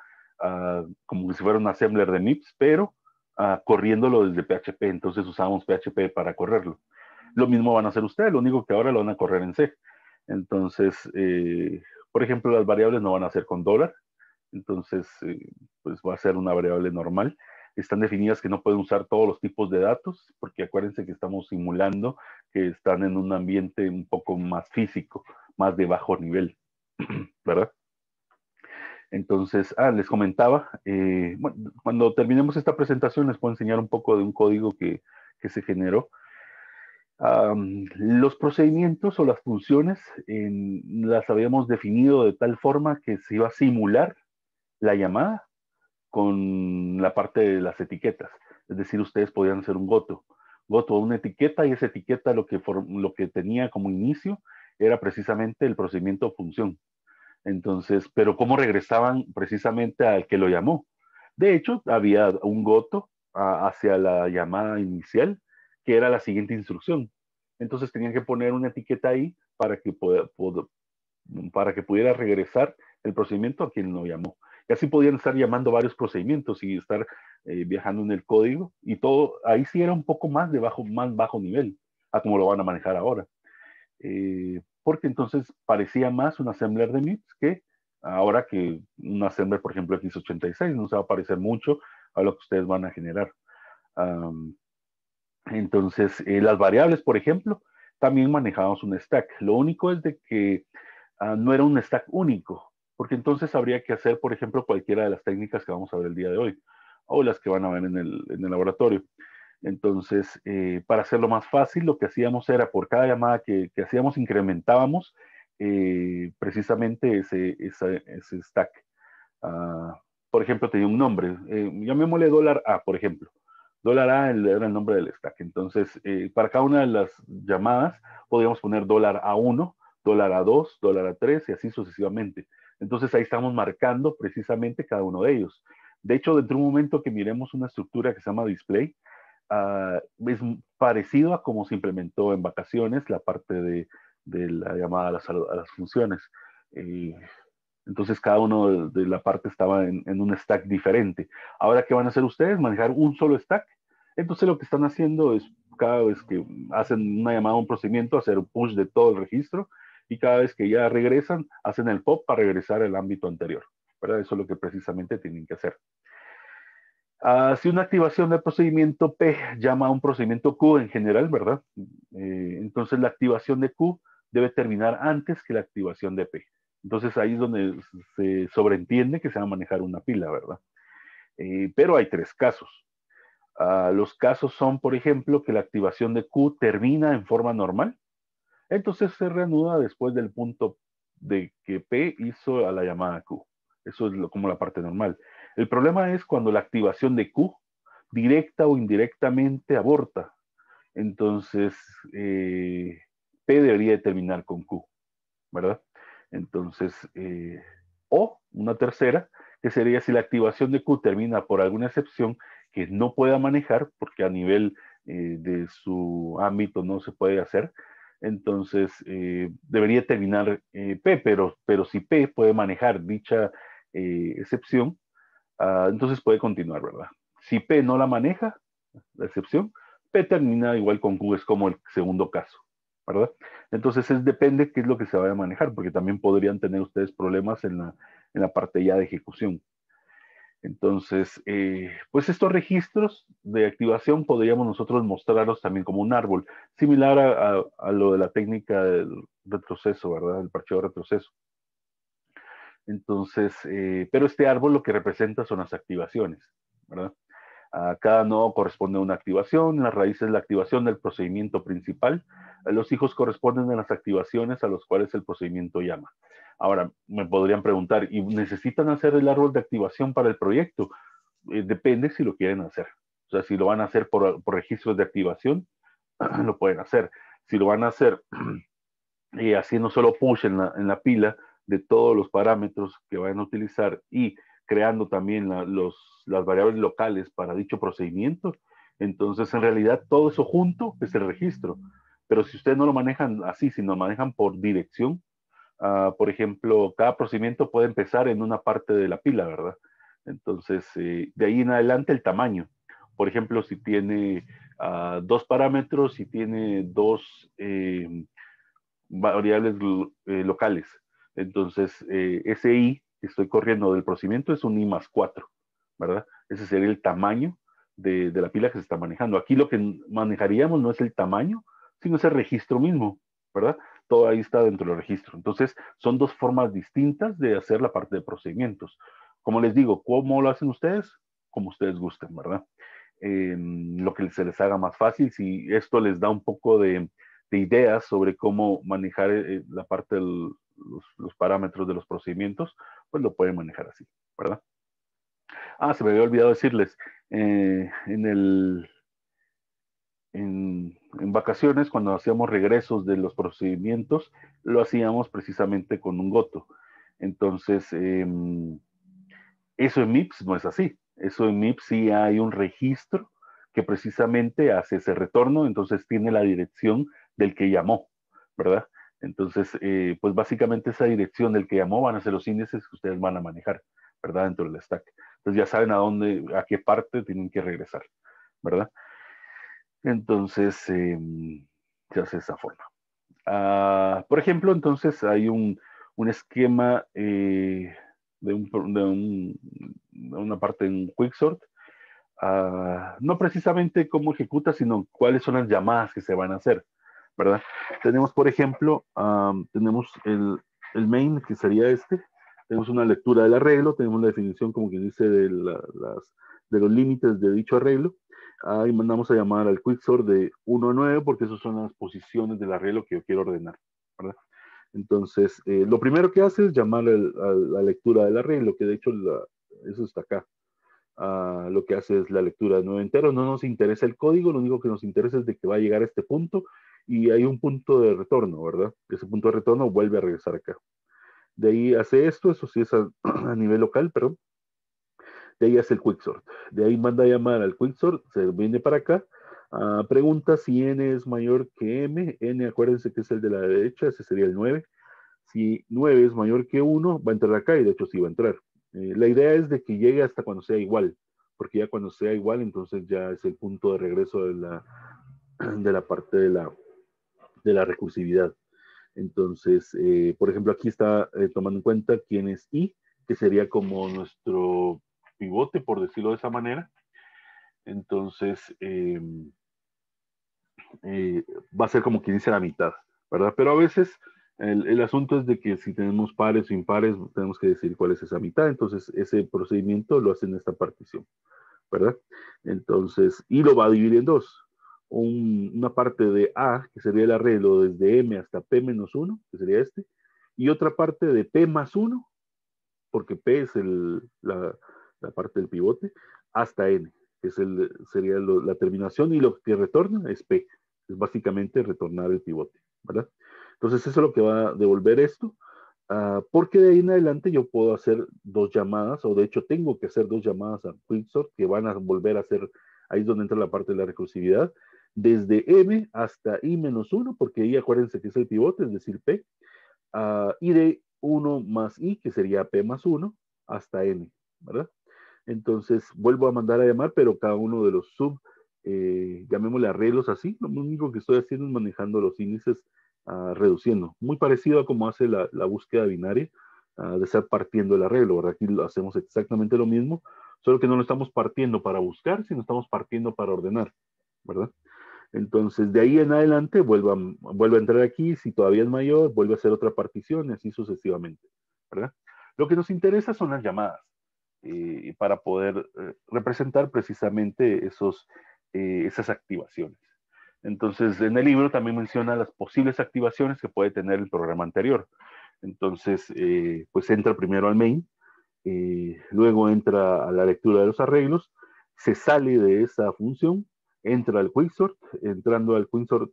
S1: como si fuera un assembler de MIPS, pero corriéndolo desde PHP. Entonces usamos PHP para correrlo. Lo mismo van a hacer ustedes, lo único que ahora lo van a correr en C. Entonces, por ejemplo, las variables no van a ser con dólar. Entonces, pues va a ser una variable normal. Están definidas que no pueden usar todos los tipos de datos, porque acuérdense que estamos simulando que están en un ambiente un poco más físico, más de bajo nivel, ¿verdad? Entonces, les comentaba, bueno, cuando terminemos esta presentación les puedo enseñar un poco de un código que se generó. Los procedimientos o las funciones las habíamos definido de tal forma que se iba a simular la llamada con la parte de las etiquetas. Es decir, ustedes podían hacer un goto. Goto, una etiqueta, y esa etiqueta lo que tenía como inicio era precisamente el procedimiento función. Entonces, pero ¿cómo regresaban precisamente al que lo llamó? De hecho, había un goto hacia la llamada inicial, que era la siguiente instrucción. Entonces tenían que poner una etiqueta ahí para que pudiera regresar el procedimiento a quien lo llamó. Y así podían estar llamando varios procedimientos y estar viajando en el código, y todo, ahí sí era un poco más bajo nivel, a como lo van a manejar ahora. Porque entonces parecía más un assembler de MIPS que ahora que un assembler, por ejemplo, x86, no se va a parecer mucho a lo que ustedes van a generar. Um, entonces, las variables, por ejemplo, también manejábamos un stack. Lo único es de que no era un stack único, porque entonces habría que hacer, por ejemplo, cualquiera de las técnicas que vamos a ver el día de hoy, o las que van a ver en el laboratorio. Entonces, para hacerlo más fácil, lo que hacíamos era, por cada llamada que hacíamos, incrementábamos precisamente ese stack. Por ejemplo, tenía un nombre, llamémosle dólar A, por ejemplo. Dólar A era el nombre del stack. Entonces, para cada una de las llamadas, podíamos poner dólar A1, dólar A2, dólar A3 y así sucesivamente. Entonces, ahí estamos marcando precisamente cada uno de ellos. De hecho, dentro de un momento que miremos una estructura que se llama display, es parecido a cómo se implementó en vacaciones la parte de la llamada a las funciones. Eh, entonces cada uno de la parte estaba en un stack diferente. Ahora, ¿qué van a hacer ustedes? Manejar un solo stack. Entonces lo que están haciendo es, cada vez que hacen una llamada a un procedimiento, hacer un push de todo el registro, y cada vez que ya regresan, hacen el pop para regresar al ámbito anterior, ¿verdad? Eso es lo que precisamente tienen que hacer. Si una activación del procedimiento P llama a un procedimiento Q en general, ¿verdad? Entonces la activación de Q debe terminar antes que la activación de P. Entonces ahí es donde se sobreentiende que se va a manejar una pila, ¿verdad? Pero hay tres casos. Los casos son, por ejemplo, que la activación de Q termina en forma normal, entonces se reanuda después del punto de que P hizo a la llamada Q. Eso es como la parte normal. El problema es cuando la activación de Q, directa o indirectamente, aborta. Entonces, P debería terminar con Q, ¿verdad? Entonces, o una tercera, que sería si la activación de Q termina por alguna excepción que no pueda manejar, porque a nivel de su ámbito no se puede hacer, entonces debería terminar P, pero si P puede manejar dicha excepción, entonces puede continuar, ¿verdad? Si P no la maneja, la excepción, P termina igual con Q, es como el segundo caso, ¿verdad? Entonces depende qué es lo que se vaya a manejar, porque también podrían tener ustedes problemas en la parte ya de ejecución. Entonces, pues estos registros de activación podríamos nosotros mostrarlos también como un árbol, similar a lo de la técnica del retroceso, ¿verdad? El parcheo de retroceso. Entonces, pero este árbol lo que representa son las activaciones, ¿verdad? A cada nodo corresponde una activación, la raíz es la activación del procedimiento principal, los hijos corresponden a las activaciones a los cuales el procedimiento llama. Ahora, me podrían preguntar, ¿y necesitan hacer el árbol de activación para el proyecto? Depende si lo quieren hacer. O sea, si lo van a hacer por registros de activación, lo pueden hacer. Si lo van a hacer haciendo solo push en la pila de todos los parámetros que van a utilizar y creando también las variables locales para dicho procedimiento, entonces en realidad todo eso junto es el registro. Pero si ustedes no lo manejan así, sino lo manejan por dirección, por ejemplo, cada procedimiento puede empezar en una parte de la pila, ¿verdad? Entonces, de ahí en adelante el tamaño. Por ejemplo, si tiene dos parámetros, si tiene dos variables locales. Entonces, ese i que estoy corriendo del procedimiento es un i más 4, ¿verdad? Ese sería el tamaño de la pila que se está manejando. Aquí lo que manejaríamos no es el tamaño, sino es el registro mismo, ¿verdad? Todo ahí está dentro del registro. Entonces, son dos formas distintas de hacer la parte de procedimientos. Como les digo, ¿cómo lo hacen ustedes? Como ustedes gusten, ¿verdad? Lo que se les haga más fácil, si esto les da un poco de ideas sobre cómo manejar la parte de los parámetros de los procedimientos, pues lo pueden manejar así, ¿verdad? Se me había olvidado decirles, en en vacaciones, cuando hacíamos regresos de los procedimientos, lo hacíamos precisamente con un goto. Entonces, eso en MIPS no es así. Eso en MIPS sí hay un registro que precisamente hace ese retorno, entonces tiene la dirección del que llamó, ¿verdad? Entonces, pues básicamente esa dirección del que llamó van a ser los índices que ustedes van a manejar, ¿verdad? Dentro del stack. Entonces ya saben a dónde, a qué parte tienen que regresar, ¿verdad? Entonces, se hace de esa forma. Por ejemplo, entonces hay un esquema de una parte en Quicksort. No precisamente cómo ejecuta, sino cuáles son las llamadas que se van a hacer, ¿verdad? Tenemos, por ejemplo, tenemos el main, que sería este. Tenemos una lectura del arreglo, tenemos la definición, como que dice, de los límites de dicho arreglo. Ahí mandamos a llamar al quicksort de 1 a 9, porque esas son las posiciones del arreglo que yo quiero ordenar, ¿verdad? Entonces, lo primero que hace es llamar a la lectura del arreglo, que de hecho eso está acá. Lo que hace es la lectura de 9 enteros. No nos interesa el código, lo único que nos interesa es de que va a llegar a este punto y hay un punto de retorno, ¿verdad? Ese punto de retorno vuelve a regresar acá. De ahí hace esto, eso sí es a nivel local, perdón. De ahí hace el quicksort. De ahí manda a llamar al quicksort, se viene para acá, pregunta si n es mayor que m. N, acuérdense que es el de la derecha, ese sería el 9. Si 9 es mayor que 1, va a entrar acá y de hecho sí va a entrar. La idea es de que llegue hasta cuando sea igual, porque ya cuando sea igual, entonces ya es el punto de regreso de la parte de la recursividad. Entonces, por ejemplo, aquí está tomando en cuenta quién es i, que sería como nuestro pivote, por decirlo de esa manera. Entonces, va a ser como quien dice la mitad, ¿verdad? Pero a veces el asunto es de que si tenemos pares o impares, tenemos que decir cuál es esa mitad. Entonces, ese procedimiento lo hace en esta partición, ¿verdad? Entonces, y lo va a dividir en dos. Una parte de A, que sería el arreglo desde M hasta P-1, que sería este, y otra parte de P+1, porque P es la parte del pivote, hasta N, que sería la terminación, y lo que retorna es P, es básicamente retornar el pivote, ¿verdad? Entonces eso es lo que va a devolver esto, porque de ahí en adelante yo puedo hacer dos llamadas, o de hecho tengo que hacer dos llamadas a Quicksort que van a volver a hacer, ahí es donde entra la parte de la recursividad, desde M hasta I-1, porque ahí acuérdense que es el pivote, es decir, P, y de 1 más I, que sería P+1, hasta N, ¿verdad? Entonces vuelvo a mandar a llamar, pero cada uno de los llamémosle arreglos así, lo único que estoy haciendo es manejando los índices, reduciendo. Muy parecido a como hace la búsqueda binaria, de estar partiendo el arreglo, ¿verdad? Aquí lo hacemos exactamente lo mismo, Solo que no lo estamos partiendo para buscar, sino estamos partiendo para ordenar, ¿verdad? Entonces, de ahí en adelante, vuelve a entrar aquí, si todavía es mayor, vuelve a hacer otra partición y así sucesivamente, ¿verdad? Lo que nos interesa son las llamadas, para poder representar precisamente esas activaciones. Entonces, en el libro también menciona las posibles activaciones que puede tener el programa anterior. Entonces, pues entra primero al main, luego entra a la lectura de los arreglos, se sale de esa función, entra al quicksort, entrando al quicksort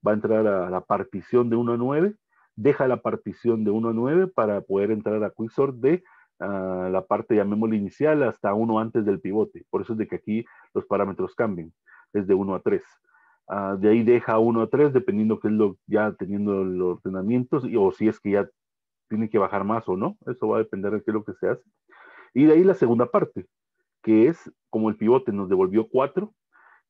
S1: va a entrar a la partición de 1 a 9, deja la partición de 1 a 9 para poder entrar a quicksort de la parte, llamémosle inicial, hasta 1 antes del pivote. Por eso es de que aquí los parámetros cambian, es de 1 a 3. De ahí deja 1 a 3, dependiendo que es ya teniendo los ordenamientos, o si es que ya tiene que bajar más o no, eso va a depender de qué es lo que se hace. Y de ahí la segunda parte, que es como el pivote nos devolvió 4,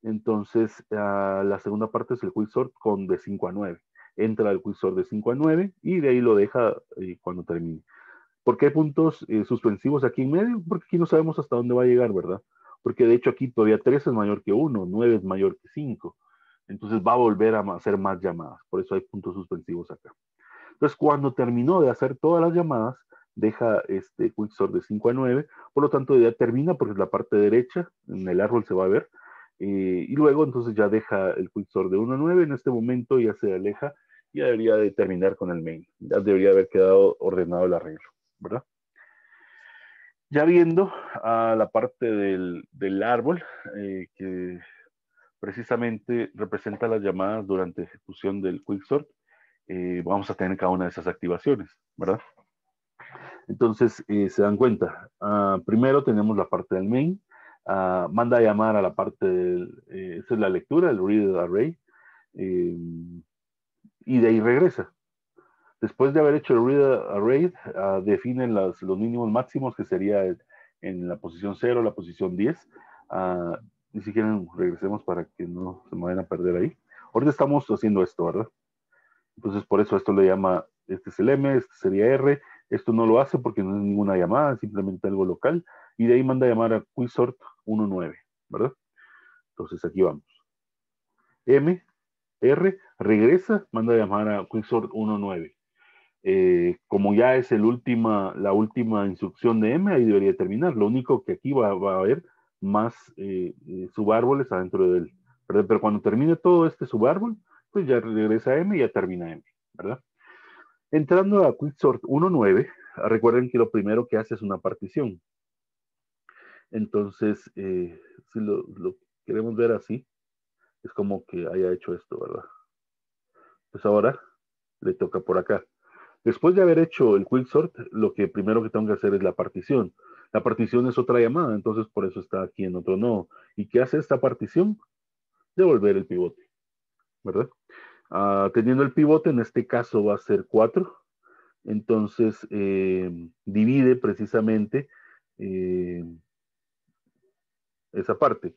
S1: entonces la segunda parte es el quicksort con de 5 a 9. Entra el quicksort de 5 a 9 y de ahí lo deja cuando termine. ¿Por qué hay puntos suspensivos aquí en medio? Porque aquí no sabemos hasta dónde va a llegar, ¿verdad? Porque de hecho aquí todavía 3 es mayor que 1, 9 es mayor que 5. Entonces va a volver a hacer más llamadas. Por eso hay puntos suspensivos acá. Entonces, cuando terminó de hacer todas las llamadas, deja este quicksort de 5 a 9, por lo tanto ya termina porque es la parte derecha, en el árbol se va a ver, y luego entonces ya deja el quicksort de 1 a 9, en este momento ya se aleja, ya debería de terminar con el main, ya debería haber quedado ordenado el arreglo, ¿verdad? Ya viendo a la parte del árbol, que precisamente representa las llamadas durante ejecución del quicksort, vamos a tener cada una de esas activaciones, ¿verdad? Entonces, se dan cuenta. Primero tenemos la parte del main. Manda a llamar a la parte esa es la lectura, el read array. eh, y de ahí regresa. Después de haber hecho el read array, define los mínimos máximos que sería en la posición 0, la posición 10. Ni siquiera regresemos para que no se me vayan a perder ahí. Ahorita estamos haciendo esto, ¿verdad? Entonces, por eso esto le llama, este es el M, este sería R, esto no lo hace porque no es ninguna llamada, es simplemente algo local, y de ahí manda a llamar a quicksort 19, ¿verdad? Entonces aquí vamos. M, R, regresa, manda a llamar a quicksort 19. Como ya es la última instrucción de M, ahí debería terminar. Lo único que aquí va a haber más subárboles adentro de él, ¿verdad? Pero cuando termine todo este subárbol, pues ya regresa a M y ya termina M, ¿verdad? Entrando a quicksort 19, recuerden que lo primero que hace es una partición. Entonces, si lo queremos ver así, es como que haya hecho esto, ¿verdad? Pues ahora le toca por acá. Después de haber hecho el quicksort, lo que primero que tengo que hacer es la partición. La partición es otra llamada, entonces por eso está aquí en otro nodo. ¿Y qué hace esta partición? Devolver el pivote, ¿verdad? Teniendo el pivote, en este caso va a ser 4. Entonces, divide precisamente eh, esa parte.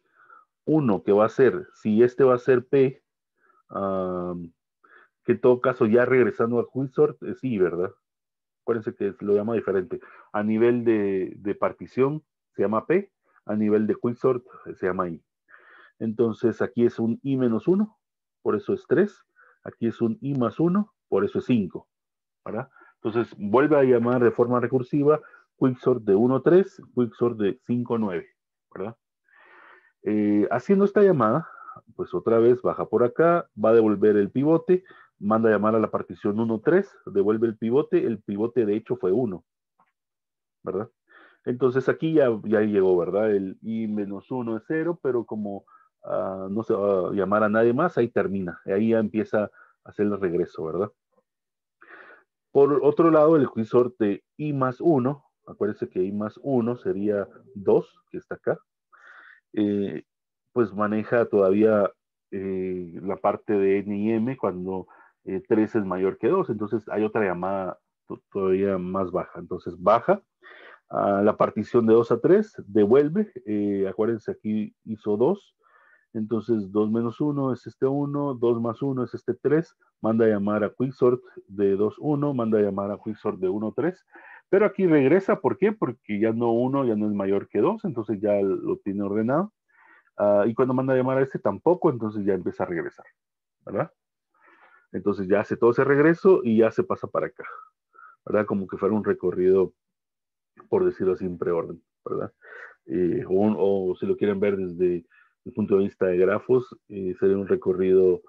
S1: Uno que va a ser, si este va a ser P, que en todo caso ya regresando a quicksort, es I, ¿verdad? Acuérdense que lo llama diferente. A nivel de partición se llama P, a nivel de quicksort se llama I. Entonces aquí es un I menos 1, por eso es 3. Aquí es un I más 1, por eso es 5, ¿verdad? Entonces vuelve a llamar de forma recursiva quicksort de 1.3, quicksort de 5.9, ¿verdad? Haciendo esta llamada, pues otra vez baja por acá, va a devolver el pivote, manda a llamar a la partición 1.3, devuelve el pivote de hecho fue 1, ¿verdad? Entonces aquí ya llegó, ¿verdad? El I menos 1 es 0, pero como no se va a llamar a nadie más, ahí termina, ahí ya empieza a hacer el regreso, ¿verdad? Por otro lado, el quicksort de I más 1, acuérdense que I más 1 sería 2, que está acá, pues maneja todavía la parte de N y M cuando 3 es mayor que 2, entonces hay otra llamada todavía más baja, entonces baja a la partición de 2 a 3, devuelve, acuérdense aquí hizo 2, entonces 2 menos 1 es este 1, 2 más 1 es este 3, manda a llamar a quicksort de 2, 1, manda a llamar a quicksort de 1, 3, Pero aquí regresa, ¿por qué? Porque ya no uno, ya no es mayor que 2, entonces ya lo tiene ordenado. Y cuando manda a llamar a este tampoco, entonces ya empieza a regresar, ¿verdad? Entonces ya hace todo ese regreso y ya se pasa para acá, ¿verdad? Como que fuera un recorrido, por decirlo así, en preorden, ¿verdad? O si lo quieren ver desde el punto de vista de grafos, sería un recorrido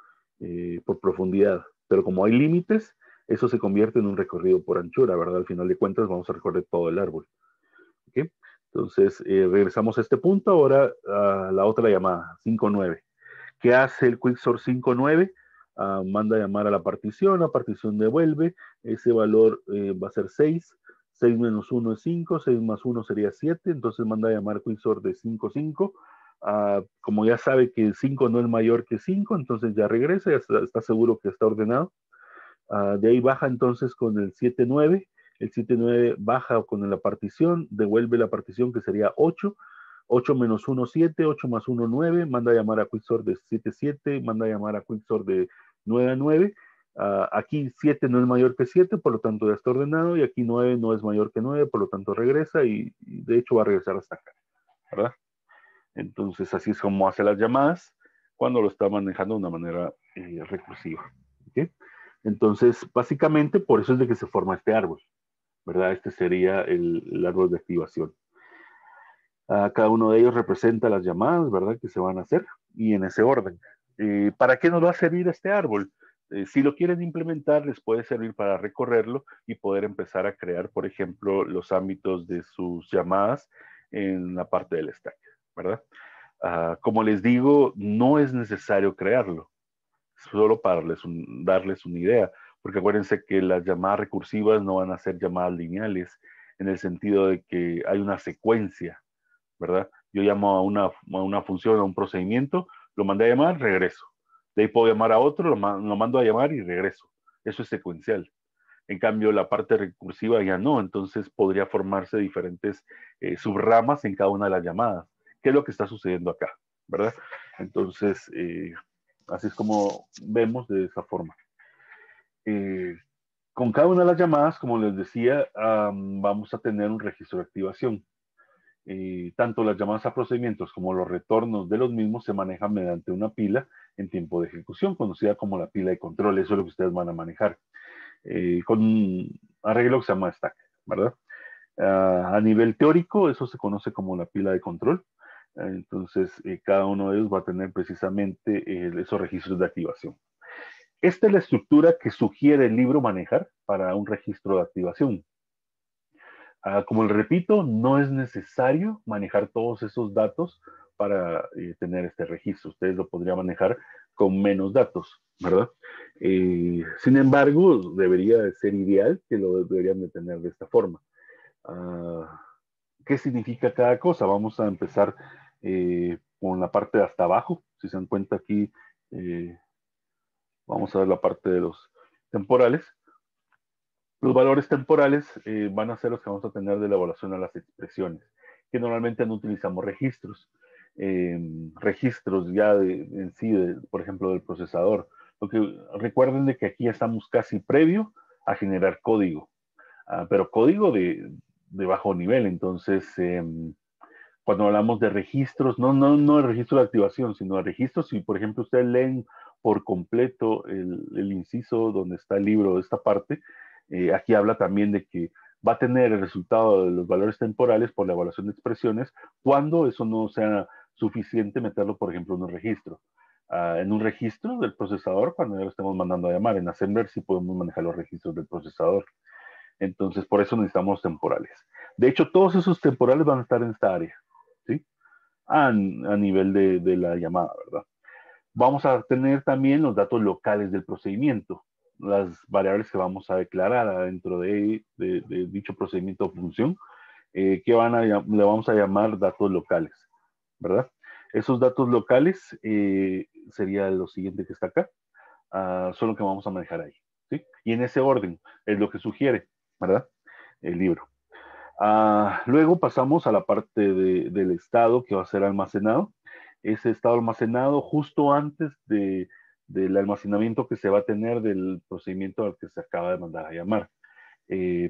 S1: por profundidad. Pero como hay límites, eso se convierte en un recorrido por anchura, ¿verdad? Al final de cuentas vamos a recorrer todo el árbol. ¿Okay? Entonces, regresamos a este punto. Ahora a la otra llamada, 5.9. ¿Qué hace el Quicksort 5.9? Manda a llamar a la partición devuelve, ese valor va a ser 6, 6 menos 1 es 5, 6 más 1 sería 7, entonces manda a llamar Quicksort de 5.5. Como ya sabe que 5 no es mayor que 5, entonces ya regresa, ya está seguro que está ordenado. De ahí baja entonces con el 7.9, el 7.9 baja con la partición, devuelve la partición que sería 8, 8 menos 1, 7, 8 más 1, 9, manda a llamar a Quicksort de 7, 7, manda a llamar a Quicksort de 9 a 9. Aquí 7 no es mayor que 7, por lo tanto ya está ordenado, y aquí 9 no es mayor que 9, por lo tanto regresa, y de hecho va a regresar hasta acá, ¿verdad? Entonces así es como hace las llamadas cuando lo está manejando de una manera recursiva. ¿Okay? Entonces, básicamente por eso es de que se forma este árbol, ¿verdad? Este sería el árbol de activación. Cada uno de ellos representa las llamadas, ¿verdad? Que se van a hacer y en ese orden. ¿Para qué nos va a servir este árbol? Si lo quieren implementar, les puede servir para recorrerlo y poder empezar a crear, por ejemplo, los ámbitos de sus llamadas en la parte del stack, ¿verdad? Como les digo, no es necesario crearlo, solo para darles una idea, porque acuérdense que las llamadas recursivas no van a ser llamadas lineales, en el sentido de que hay una secuencia, ¿verdad? Yo llamo a una función, a un procedimiento, lo mandé a llamar, regreso. De ahí puedo llamar a otro, lo mando a llamar y regreso. Eso es secuencial. En cambio, la parte recursiva ya no, entonces podría formarse diferentes subramas en cada una de las llamadas. ¿Qué es lo que está sucediendo acá? ¿Verdad? Entonces, así es como vemos de esa forma. Con cada una de las llamadas, como les decía, vamos a tener un registro de activación. Tanto las llamadas a procedimientos como los retornos de los mismos se manejan mediante una pila en tiempo de ejecución, conocida como la pila de control. Eso es lo que ustedes van a manejar. Con un arreglo que se llama stack, ¿verdad? A nivel teórico, eso se conoce como la pila de control. Entonces, cada uno de ellos va a tener precisamente esos registros de activación. Esta es la estructura que sugiere el libro manejar para un registro de activación. Como les repito, no es necesario manejar todos esos datos para tener este registro. Ustedes lo podrían manejar con menos datos, ¿verdad? Sin embargo, debería de ser ideal que lo deberían de tener de esta forma. ¿Qué significa cada cosa? Vamos a empezar con la parte de hasta abajo. Si se dan cuenta aquí, vamos a ver la parte de los temporales. Los valores temporales van a ser los que vamos a tener de la evaluación a las expresiones, que normalmente no utilizamos registros. Registros ya en sí, por ejemplo, del procesador. Porque recuerden de que aquí estamos casi previo a generar código, pero código de bajo nivel. Entonces, cuando hablamos de registros, no de registro de activación, sino de registros, si por ejemplo ustedes leen por completo el inciso donde está el libro de esta parte, aquí habla también de que va a tener el resultado de los valores temporales por la evaluación de expresiones cuando eso no sea suficiente meterlo, por ejemplo, en un registro. En un registro del procesador, cuando ya lo estemos mandando a llamar, en Assembler sí podemos manejar los registros del procesador. Entonces, por eso necesitamos temporales. De hecho, todos esos temporales van a estar en esta área, ¿sí? A nivel de la llamada, ¿verdad? Vamos a tener también los datos locales del procedimiento, las variables que vamos a declarar dentro de dicho procedimiento o función, que le vamos a llamar datos locales, ¿verdad? Esos datos locales sería lo siguiente que está acá, son lo que vamos a manejar ahí, ¿sí? Y en ese orden es lo que sugiere, ¿verdad? El libro. Luego pasamos a la parte del estado que va a ser almacenado. Ese estado almacenado justo antes del almacenamiento que se va a tener del procedimiento al que se acaba de mandar a llamar.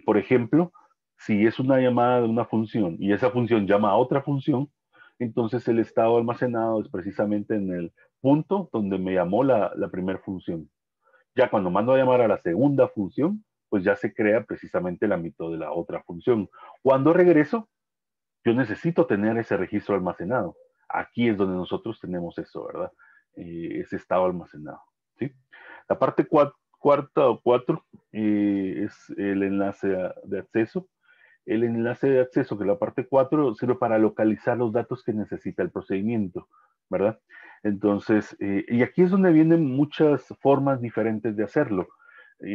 S1: Por ejemplo, Si es una llamada de una función y esa función llama a otra función, entonces el estado almacenado es precisamente en el punto donde me llamó la primera función. Ya cuando mando a llamar a la segunda función, pues ya se crea precisamente el ámbito de la otra función. Cuando regreso, yo necesito tener ese registro almacenado. Aquí es donde nosotros tenemos eso, ¿verdad? Ese estado almacenado, ¿sí? La parte cuarta o 4 es el enlace de acceso. El enlace de acceso, que es la parte 4, sirve para localizar los datos que necesita el procedimiento, ¿verdad? Entonces, y aquí es donde vienen muchas formas diferentes de hacerlo.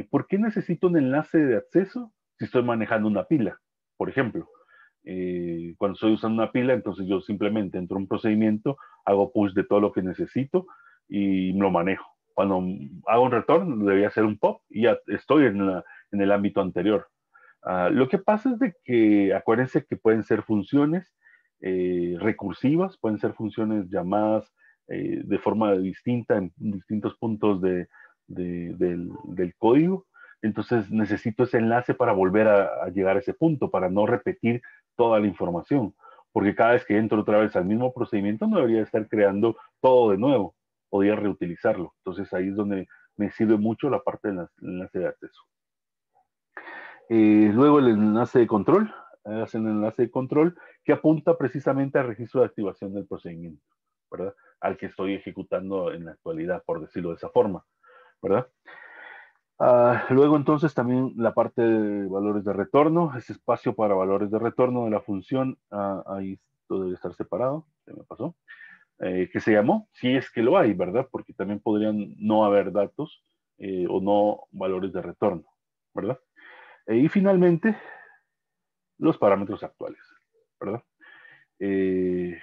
S1: ¿Por qué necesito un enlace de acceso si estoy manejando una pila, por ejemplo? Cuando estoy usando una pila, entonces yo simplemente entro a un procedimiento, hago push de todo lo que necesito y lo manejo. Cuando hago un return, debería hacer un pop y ya estoy en el ámbito anterior. Lo que pasa es de que acuérdense que pueden ser funciones recursivas, pueden ser funciones llamadas de forma distinta en distintos puntos del código. Entonces necesito ese enlace para volver a llegar a ese punto, para no repetir toda la información. Porque cada vez que entro otra vez al mismo procedimiento no debería estar creando todo de nuevo, podría reutilizarlo. Entonces ahí es donde me sirve mucho la parte del enlace de acceso. Luego el enlace de control, hacen el enlace de control que apunta precisamente al registro de activación del procedimiento, ¿verdad? Al que estoy ejecutando en la actualidad, por decirlo de esa forma, ¿verdad? Luego entonces también la parte de valores de retorno, ese espacio para valores de retorno de la función, ahí esto debe estar separado, se me pasó, que se llamó, si es que lo hay, ¿verdad? Porque también podrían no haber datos o no valores de retorno, ¿verdad? Y finalmente, los parámetros actuales, ¿verdad? Eh,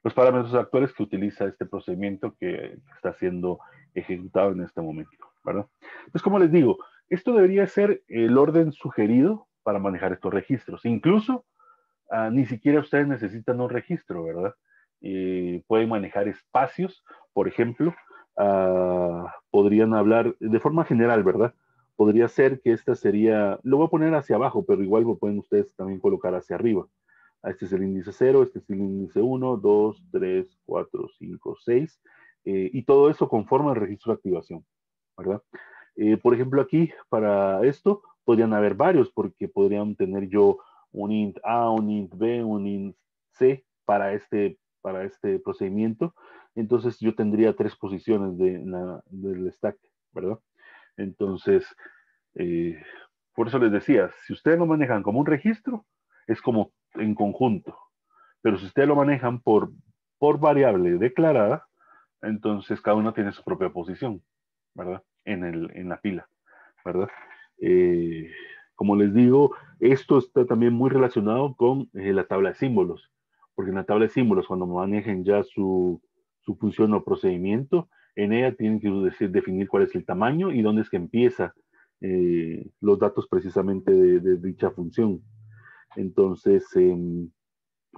S1: los parámetros actuales que utiliza este procedimiento que está siendo ejecutado en este momento, ¿verdad? Entonces, como les digo, esto debería ser el orden sugerido para manejar estos registros. Incluso, ni siquiera ustedes necesitan un registro, ¿verdad? Pueden manejar espacios, por ejemplo, podrían hablar de forma general, ¿verdad? Podría ser que esta sería, lo voy a poner hacia abajo, pero igual lo pueden ustedes también colocar hacia arriba. Este es el índice 0, este es el índice 1, 2, 3, 4, 5, 6, y todo eso conforma el registro de activación, ¿verdad? Por ejemplo, aquí, para esto, podrían haber varios, porque podrían tener yo un int A, un int B, un int C para este procedimiento. Entonces, yo tendría 3 posiciones del stack, ¿verdad? Entonces, eh, por eso les decía, si ustedes lo manejan como un registro, es como en conjunto. Pero si ustedes lo manejan por variable declarada, entonces cada uno tiene su propia posición, ¿verdad? En la pila, ¿verdad? Eh, como les digo, esto está también muy relacionado con la tabla de símbolos, porque en la tabla de símbolos, cuando manejen ya su función o procedimiento, en ella tienen que definir cuál es el tamaño y dónde es que empieza los datos precisamente de dicha función. Entonces,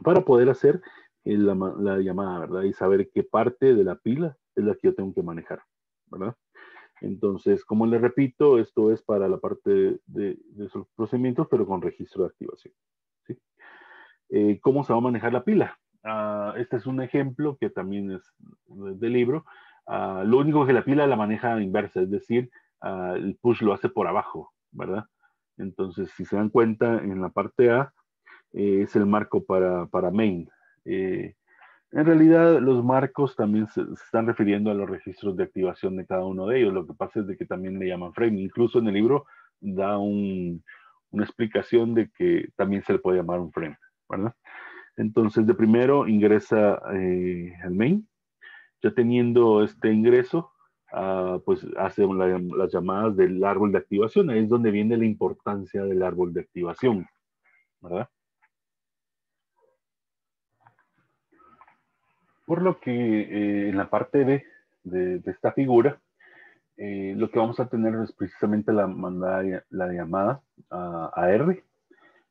S1: para poder hacer la llamada, ¿verdad? Y saber qué parte de la pila es la que yo tengo que manejar, ¿verdad? Entonces, como les repito, esto es para la parte de esos procedimientos, pero con registro de activación, ¿sí? ¿Cómo se va a manejar la pila? Este es un ejemplo que también es del libro. Lo único que la pila la maneja inversa, es decir, el push lo hace por abajo, ¿verdad? Entonces, si se dan cuenta, en la parte A es el marco para main. En realidad, los marcos también se están refiriendo a los registros de activación de cada uno de ellos. Lo que pasa es de que también le llaman frame. Incluso en el libro da una explicación de que también se le puede llamar un frame, ¿verdad? Entonces, de primero ingresa al main. Ya teniendo este ingreso, pues hace las llamadas del árbol de activación. Ahí es donde viene la importancia del árbol de activación, ¿verdad? Por lo que en la parte B de esta figura, lo que vamos a tener es precisamente la llamada a R.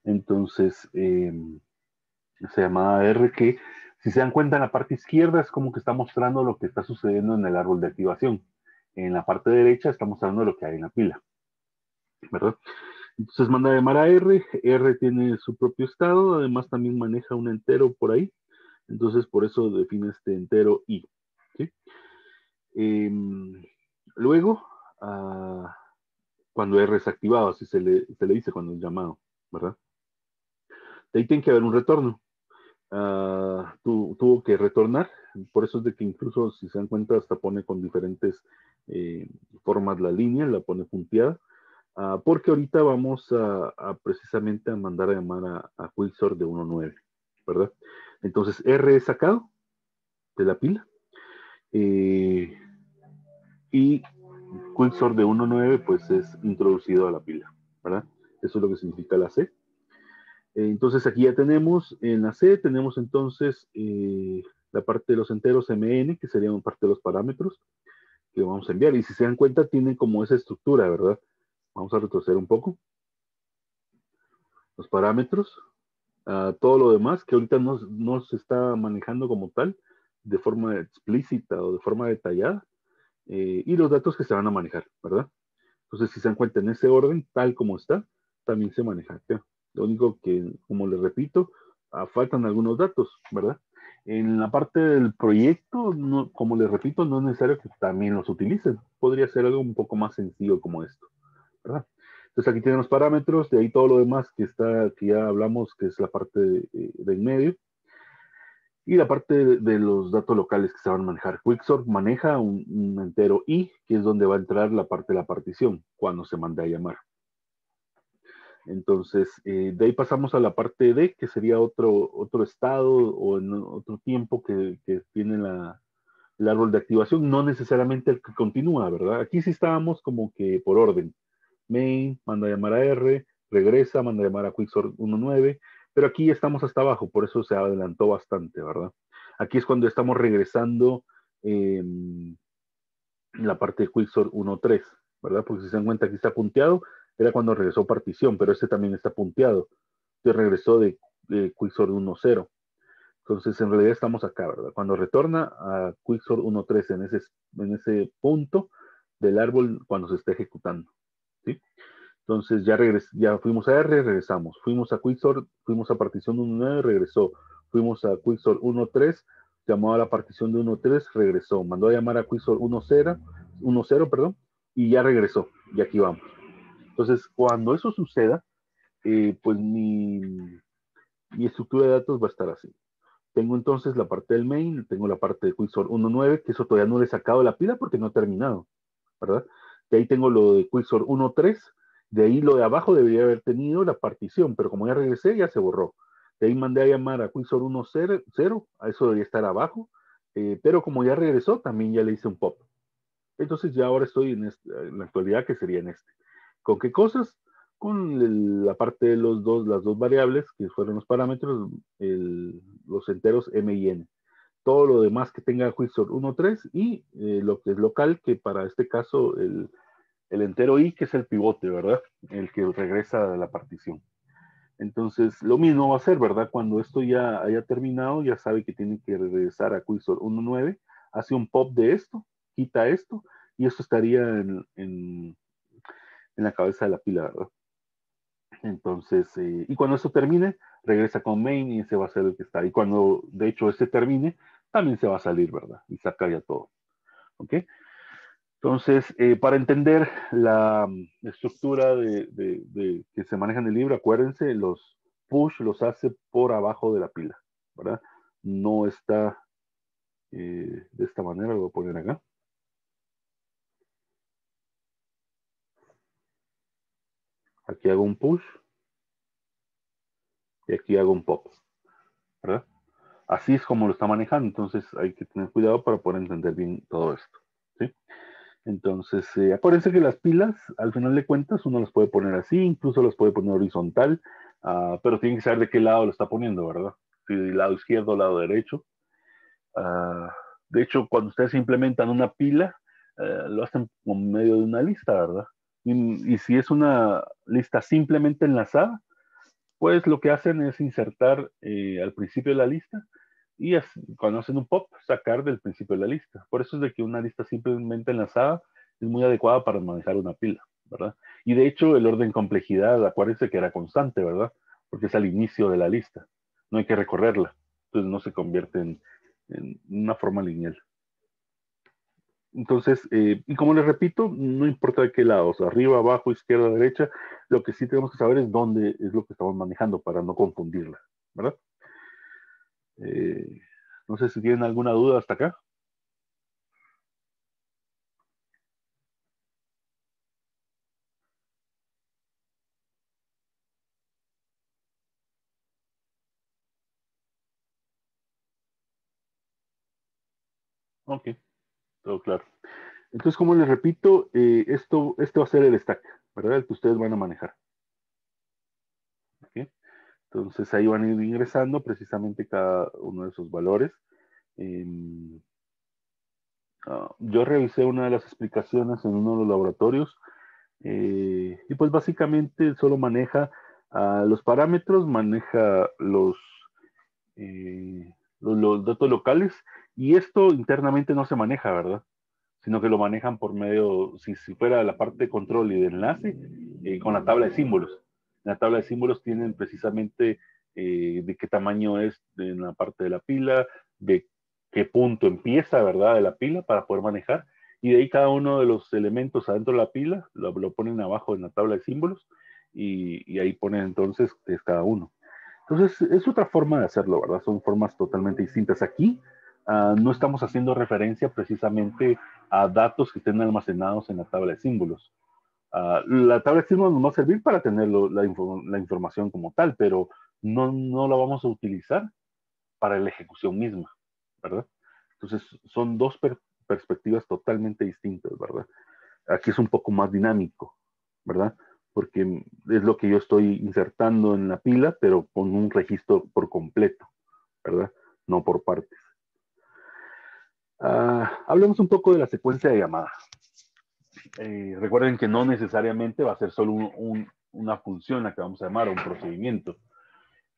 S1: Entonces, se llama R que, si se dan cuenta, en la parte izquierda es como que está mostrando lo que está sucediendo en el árbol de activación. En la parte derecha está mostrando lo que hay en la pila, ¿verdad? Entonces manda a llamar a R, R tiene su propio estado, además también maneja un entero por ahí, entonces por eso define este entero I. ¿Sí? Luego, cuando R es activado, así se le dice cuando es llamado, ¿verdad? De ahí tiene que haber un retorno. Tuvo que retornar, por eso es de que incluso si se dan cuenta hasta pone con diferentes formas la línea, la pone punteada, porque ahorita vamos a precisamente a mandar a llamar a Quicksort de 1.9, ¿verdad? Entonces R es sacado de la pila y Quicksort de 1.9 pues es introducido a la pila, ¿verdad? Eso es lo que significa la C. Entonces aquí ya tenemos, en la C tenemos entonces la parte de los enteros MN, que serían parte de los parámetros que vamos a enviar. Y si se dan cuenta, tienen como esa estructura, ¿verdad? Vamos a retroceder un poco. Los parámetros, todo lo demás, que ahorita no se está manejando como tal, de forma explícita o de forma detallada, y los datos que se van a manejar, ¿verdad? Entonces, si se dan cuenta en ese orden, tal como está, también se maneja acá. Lo único que, como les repito, faltan algunos datos, ¿verdad? En la parte del proyecto, no, como les repito, no es necesario que también los utilicen. Podría ser algo un poco más sencillo como esto, ¿verdad? Entonces aquí tenemos parámetros, de ahí todo lo demás que ya hablamos, que es la parte de en medio, y la parte de los datos locales que se van a manejar. Quicksort maneja un entero I, que es donde va a entrar la parte de la partición, cuando se mande a llamar. Entonces, de ahí pasamos a la parte D, que sería otro estado o en otro tiempo que tiene el árbol de activación, no necesariamente el que continúa, ¿verdad? Aquí sí estábamos como que por orden. Main, manda a llamar a R, regresa, manda a llamar a Quicksort 1.9, pero aquí estamos hasta abajo, por eso se adelantó bastante, ¿verdad? Aquí es cuando estamos regresando la parte de Quicksort 1.3, ¿verdad? Porque si se dan cuenta aquí está punteado, era cuando regresó partición, pero este también está punteado. Entonces regresó de Quicksort 1.0. Entonces en realidad estamos acá, ¿verdad? Cuando retorna a Quicksort 1.3 en ese punto del árbol cuando se está ejecutando, ¿sí? Entonces ya fuimos a R, regresamos. Fuimos a Quicksort, fuimos a partición 1.9, regresó. Fuimos a Quicksort 1.3, llamó a la partición de 1.3, regresó. Mandó a llamar a Quicksort 1.0, perdón, y ya regresó. Y aquí vamos. Entonces, cuando eso suceda, pues mi estructura de datos va a estar así. Tengo entonces la parte del main, tengo la parte de Quicksort 1.9, que eso todavía no le he sacado la pila porque no ha terminado, ¿verdad? De ahí tengo lo de Quicksort 1.3, de ahí lo de abajo debería haber tenido la partición, pero como ya regresé, ya se borró. De ahí mandé a llamar a Quicksort 1.0, a eso debería estar abajo, pero como ya regresó, también ya le hice un pop. Entonces ya ahora estoy en la actualidad que sería en este. ¿Con qué cosas? Con la parte de las dos variables, que fueron los parámetros, los enteros m y n. Todo lo demás que tenga Quicksort 1.3 y lo que es local, que para este caso el entero i, que es el pivote, ¿verdad? El que regresa a la partición. Entonces, lo mismo va a ser, ¿verdad? Cuando esto ya haya terminado, ya sabe que tiene que regresar a Quicksort 1.9, hace un pop de esto, quita esto, y esto estaría en la cabeza de la pila, ¿verdad? Entonces, y cuando esto termine, regresa con main y ese va a ser el que está. Y cuando, de hecho, este termine, también se va a salir, ¿verdad? Y saca ya todo. ¿Ok? Entonces, para entender la estructura que se maneja en el libro, acuérdense, los push los hace por abajo de la pila, ¿verdad? No está de esta manera, lo voy a poner acá. Aquí hago un push y aquí hago un pop, ¿verdad? Así es como lo está manejando, entonces hay que tener cuidado para poder entender bien todo esto, ¿sí? Entonces, acuérdense que las pilas, al final de cuentas, uno las puede poner así, incluso las puede poner horizontal, pero tienen que saber de qué lado lo está poniendo, ¿verdad? Si del lado izquierdo o lado derecho. De hecho, cuando ustedes implementan una pila, lo hacen por medio de una lista, ¿verdad? Y si es una lista simplemente enlazada, pues lo que hacen es insertar al principio de la lista y cuando hacen un pop, sacar del principio de la lista. Por eso es de que una lista simplemente enlazada es muy adecuada para manejar una pila, ¿verdad? Y de hecho, el orden complejidad, acuérdense que era constante, ¿verdad? Porque es al inicio de la lista. No hay que recorrerla. Entonces no se convierte en una forma lineal. Entonces, y como les repito, no importa de qué lado, o sea, arriba, abajo, izquierda, derecha, lo que sí tenemos que saber es dónde es lo que estamos manejando para no confundirla, ¿verdad? Eh, no sé si tienen alguna duda hasta acá. Ok, todo claro. Entonces, como les repito, este va a ser el stack, ¿verdad? El que ustedes van a manejar. ¿Ok? Entonces, ahí van a ir ingresando precisamente cada uno de esos valores. Eh, yo revisé una de las explicaciones en uno de los laboratorios y pues básicamente solo maneja los parámetros, maneja los datos locales y esto internamente no se maneja, ¿verdad? Sino que lo manejan por medio, si fuera la parte de control y de enlace, con la tabla de símbolos. En la tabla de símbolos tienen precisamente de qué tamaño es en la parte de la pila, de qué punto empieza, ¿verdad?, de la pila para poder manejar. Y de ahí cada uno de los elementos adentro de la pila lo ponen abajo en la tabla de símbolos y ahí ponen entonces es cada uno. Entonces, es otra forma de hacerlo, ¿verdad? Son formas totalmente distintas. Aquí no estamos haciendo referencia precisamente a datos que estén almacenados en la tabla de símbolos. La tabla de símbolos nos va a servir para tener la información como tal, pero no la vamos a utilizar para la ejecución misma, ¿verdad? Entonces, son dos perspectivas totalmente distintas, ¿verdad? Aquí es un poco más dinámico, ¿verdad? Porque es lo que yo estoy insertando en la pila, pero con un registro por completo, ¿verdad? No por partes. Hablemos un poco de la secuencia de llamadas. Recuerden que no necesariamente va a ser solo una función la que vamos a llamar, o un procedimiento.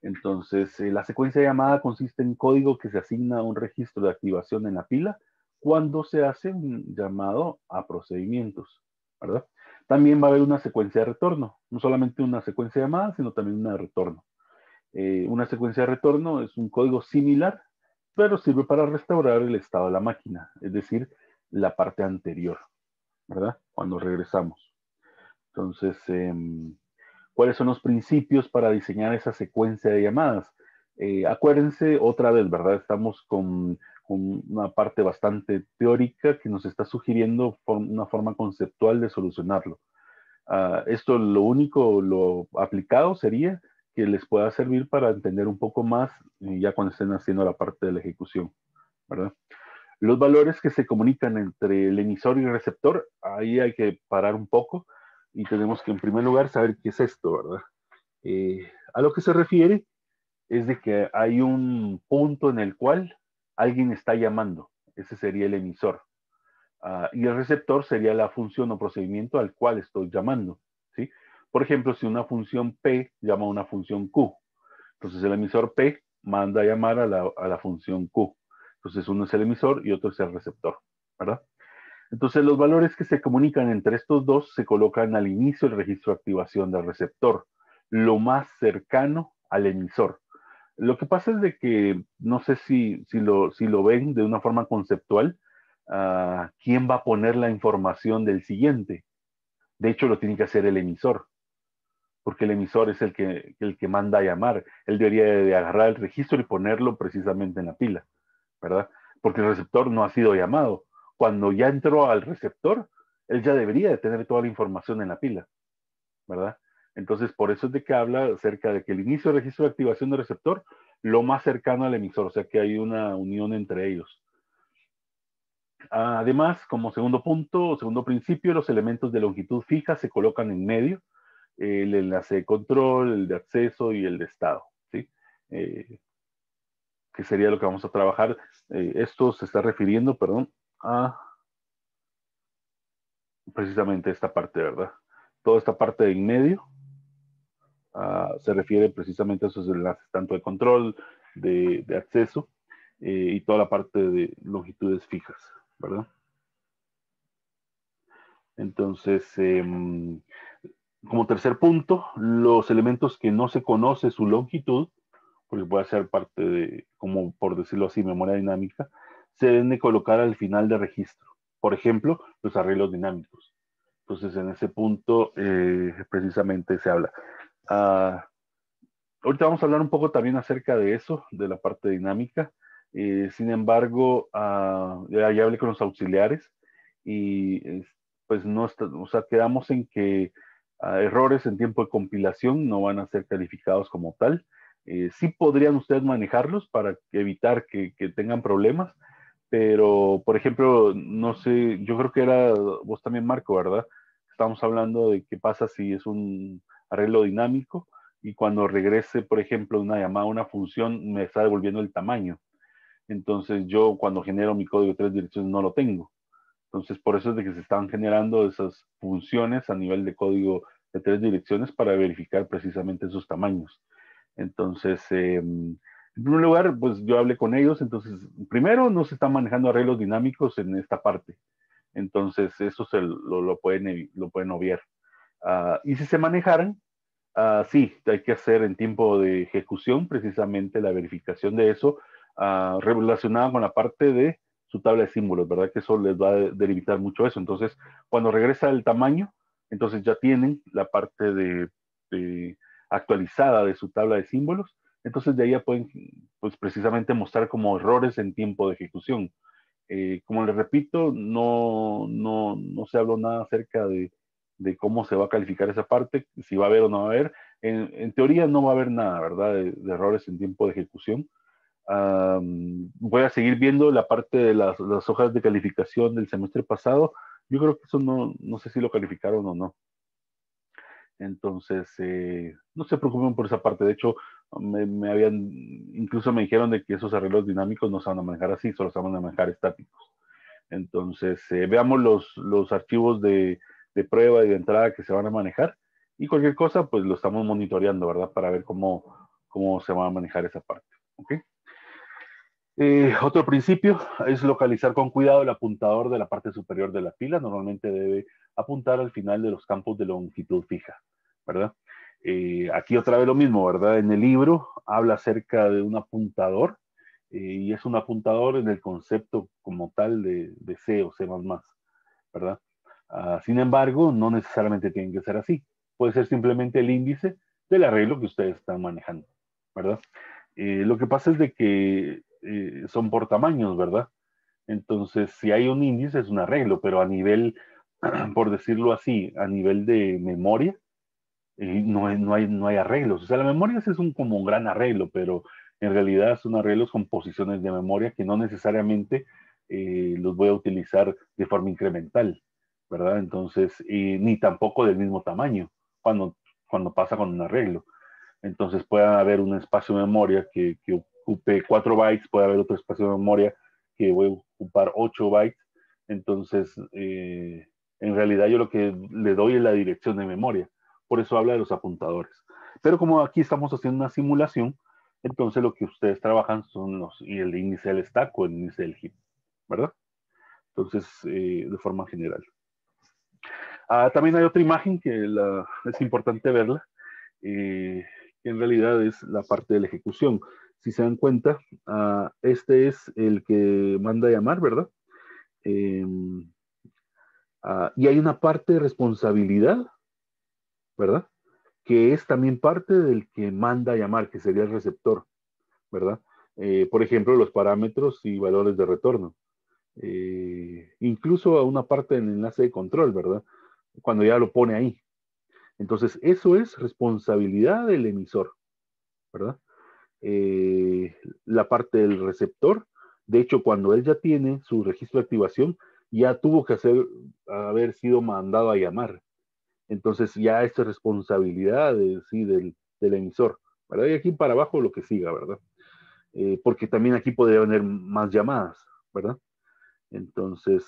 S1: Entonces, la secuencia de llamada consiste en código que se asigna a un registro de activación en la pila cuando se hace un llamado a procedimientos, ¿verdad? También va a haber una secuencia de retorno, no solamente una secuencia de llamada, sino también una de retorno. Una secuencia de retorno es un código similar, pero sirve para restaurar el estado de la máquina, es decir, la parte anterior, ¿verdad? Cuando regresamos. Entonces, ¿cuáles son los principios para diseñar esa secuencia de llamadas? Acuérdense otra vez, ¿verdad? Estamos con una parte bastante teórica que nos está sugiriendo una forma conceptual de solucionarlo. Esto lo único, lo aplicado sería que les pueda servir para entender un poco más ya cuando estén haciendo la parte de la ejecución, ¿verdad? Los valores que se comunican entre el emisor y el receptor, ahí hay que parar un poco y tenemos que en primer lugar saber qué es esto, ¿verdad? A lo que se refiere es de que hay un punto en el cual alguien está llamando, ese sería el emisor. Y el receptor sería la función o procedimiento al cual estoy llamando, ¿sí? Por ejemplo, si una función P llama a una función Q, entonces el emisor P manda a llamar a la función Q. Entonces uno es el emisor y otro es el receptor, ¿verdad? Entonces los valores que se comunican entre estos dos se colocan al inicio del registro de activación del receptor, lo más cercano al emisor. Lo que pasa es de que no sé si lo ven de una forma conceptual, ¿quién va a poner la información del siguiente? De hecho, lo tiene que hacer el emisor, porque el emisor es el que manda a llamar. Él debería de agarrar el registro y ponerlo precisamente en la pila, ¿verdad? Porque el receptor no ha sido llamado. Cuando ya entró al receptor, él ya debería de tener toda la información en la pila, ¿verdad? Entonces, por eso es de que habla acerca de que el inicio del registro de activación del receptor, lo más cercano al emisor, o sea que hay una unión entre ellos. Además, como segundo punto, segundo principio, los elementos de longitud fija se colocan en medio, el enlace de control, el de acceso y el de estado, ¿sí? Que sería lo que vamos a trabajar. Esto se está refiriendo, perdón, a precisamente esta parte, ¿verdad? Toda esta parte de en medio se refiere precisamente a esos enlaces, tanto de control, de acceso y toda la parte de longitudes fijas, ¿verdad? Entonces, Como tercer punto, los elementos que no se conoce su longitud, porque puede ser parte de, como por decirlo así, memoria dinámica, se deben de colocar al final de registro. Por ejemplo, los arreglos dinámicos. Entonces, en ese punto, precisamente se habla. Uh, Ahorita vamos a hablar un poco también acerca de eso, de la parte dinámica. Sin embargo, ya hablé con los auxiliares y pues no está, o sea, quedamos en que errores en tiempo de compilación no van a ser calificados como tal. Sí podrían ustedes manejarlos para evitar que tengan problemas, pero por ejemplo, no sé, yo creo que era vos también, Marco, ¿verdad? Estamos hablando de qué pasa si es un arreglo dinámico y cuando regrese, por ejemplo, una llamada a una función, me está devolviendo el tamaño. Entonces yo cuando genero mi código de 3 direcciones no lo tengo. Entonces por eso es de que se están generando esas funciones a nivel de código de 3 direcciones para verificar precisamente esos tamaños. Entonces, en primer lugar, pues yo hablé con ellos. Entonces, primero no se están manejando arreglos dinámicos en esta parte. Entonces, eso lo pueden obviar. Y si se manejaran, sí, hay que hacer en tiempo de ejecución precisamente la verificación de eso, relacionada con la parte de su tabla de símbolos, ¿verdad? Que eso les va a delimitar mucho eso. Entonces, cuando regresa el tamaño, entonces ya tienen la parte de actualizada de su tabla de símbolos. Entonces, de ahí ya pueden, pues precisamente mostrar como errores en tiempo de ejecución. Como les repito, no se habló nada acerca de cómo se va a calificar esa parte, si va a haber o no va a haber. En teoría no va a haber nada, ¿verdad? De errores en tiempo de ejecución. Voy a seguir viendo la parte de las hojas de calificación del semestre pasado. Yo creo que eso no sé si lo calificaron o no. Entonces, no se preocupen por esa parte. De hecho, incluso me dijeron de que esos arreglos dinámicos no se van a manejar así, solo se van a manejar estáticos. Entonces, veamos los archivos de prueba y de entrada que se van a manejar y cualquier cosa, pues lo estamos monitoreando, ¿verdad? Para ver cómo se va a manejar esa parte. ¿Ok? Otro principio es localizar con cuidado el apuntador de la parte superior de la fila. Normalmente debe apuntar al final de los campos de longitud fija, ¿verdad? Aquí otra vez lo mismo, ¿verdad? En el libro habla acerca de un apuntador y es un apuntador en el concepto como tal de C o C++, ¿verdad? Sin embargo, no necesariamente tienen que ser así. Puede ser simplemente el índice del arreglo que ustedes están manejando, ¿verdad? Lo que pasa es de que son por tamaños, ¿verdad? Entonces, si hay un índice es un arreglo, pero a nivel, por decirlo así, a nivel de memoria, no hay arreglos. O sea, la memoria es como un gran arreglo, pero en realidad son arreglos con posiciones de memoria que no necesariamente los voy a utilizar de forma incremental, ¿verdad? Entonces, ni tampoco del mismo tamaño cuando pasa con un arreglo. Entonces puede haber un espacio de memoria que ocupe 4 bytes, puede haber otro espacio de memoria que voy a ocupar 8 bytes. Entonces, en realidad yo lo que le doy es la dirección de memoria. Por eso habla de los apuntadores. Pero como aquí estamos haciendo una simulación, entonces lo que ustedes trabajan son y el índice del stack o el índice del heap, ¿verdad? Entonces, de forma general. También hay otra imagen que es importante verla, que en realidad es la parte de la ejecución. Si se dan cuenta, este es el que manda a llamar, ¿verdad? Eh, y hay una parte de responsabilidad, ¿verdad? Que es también parte del que manda a llamar, que sería el receptor, ¿verdad? Por ejemplo, los parámetros y valores de retorno. Incluso a una parte del enlace de control, ¿verdad? Cuando ya lo pone ahí. Entonces, eso es responsabilidad del emisor, ¿verdad? La parte del receptor. De hecho, cuando él ya tiene su registro de activación, ya tuvo que haber sido mandado a llamar. Entonces ya es responsabilidad sí, del emisor, ¿verdad? Y aquí para abajo lo que siga, ¿verdad? Porque también aquí podría haber más llamadas, ¿verdad? Entonces,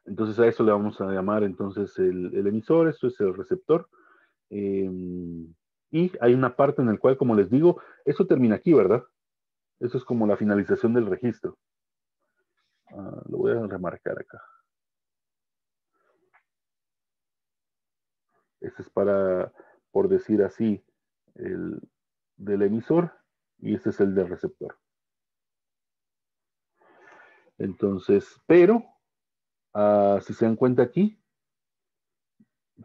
S1: entonces a eso le vamos a llamar entonces el emisor, esto es el receptor. Eh, y hay una parte en la cual, como les digo, eso termina aquí, ¿verdad? Eso es como la finalización del registro. Lo voy a remarcar acá. Este es para, por decir así, el del emisor y este es el del receptor. Entonces, pero, si se dan cuenta aquí,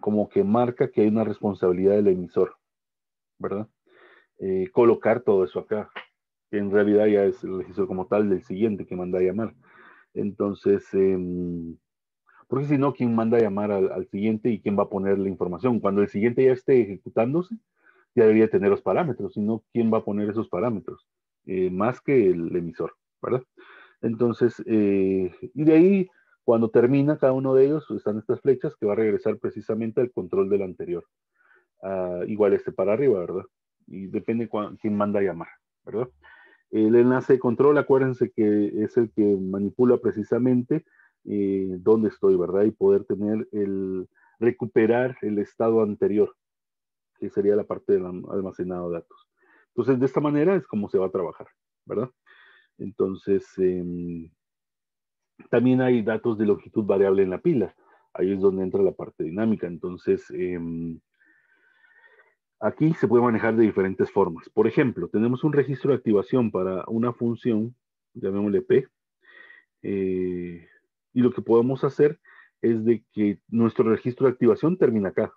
S1: como que marca que hay una responsabilidad del emisor, ¿verdad? Colocar todo eso acá, que en realidad ya es el registro como tal del siguiente que manda a llamar. Entonces, porque si no, ¿quién manda a llamar al siguiente y quién va a poner la información? Cuando el siguiente ya esté ejecutándose, ya debería tener los parámetros, si no, ¿quién va a poner esos parámetros? Más que el emisor, ¿verdad? Entonces, y de ahí, cuando termina cada uno de ellos, están estas flechas que va a regresar precisamente al control del anterior. Igual este para arriba, ¿verdad? Y depende quién manda a llamar, ¿verdad? El enlace de control, acuérdense que es el que manipula precisamente dónde estoy, ¿verdad? Y poder recuperar el estado anterior, que sería la parte del almacenado de datos. Entonces, de esta manera es como se va a trabajar, ¿verdad? Entonces, también hay datos de longitud variable en la pila. Ahí es donde entra la parte dinámica. Entonces, aquí se puede manejar de diferentes formas. Por ejemplo, tenemos un registro de activación para una función, llamémosle P, y lo que podemos hacer es de que nuestro registro de activación termina acá.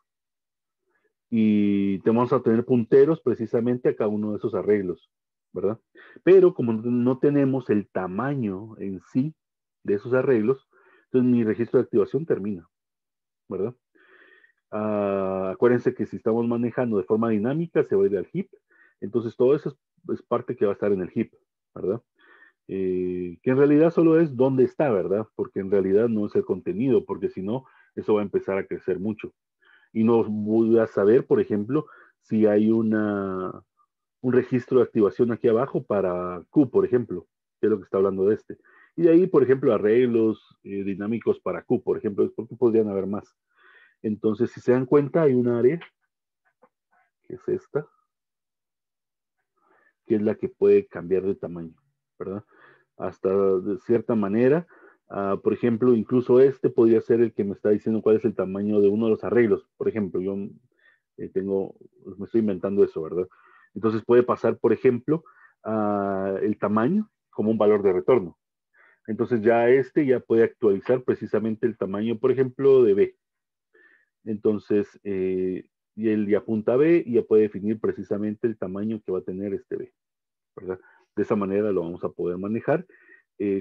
S1: Y vamos a tener punteros precisamente a cada uno de esos arreglos, ¿verdad? Pero como no tenemos el tamaño en sí de esos arreglos, entonces mi registro de activación termina, ¿verdad? Acuérdense que si estamos manejando de forma dinámica, se va a ir al heap. Entonces, todo eso es parte que va a estar en el heap, ¿verdad? Que en realidad solo es dónde está, ¿verdad? Porque en realidad no es el contenido, porque si no, eso va a empezar a crecer mucho. Y no voy a saber, por ejemplo, si hay un registro de activación aquí abajo para Q, por ejemplo, que es lo que está hablando de este. Y de ahí, por ejemplo, arreglos dinámicos para Q, por ejemplo, porque podrían haber más. Entonces, si se dan cuenta, hay un área, que es esta, que es la que puede cambiar de tamaño, ¿verdad? Hasta de cierta manera, por ejemplo, incluso este podría ser el que me está diciendo cuál es el tamaño de uno de los arreglos. Por ejemplo, yo me estoy inventando eso, ¿verdad? Entonces puede pasar, por ejemplo, el tamaño como un valor de retorno. Entonces ya ya puede actualizar precisamente el tamaño, por ejemplo, de B. Entonces, y él ya apunta a B y ya puede definir precisamente el tamaño que va a tener este B, ¿verdad? De esa manera lo vamos a poder manejar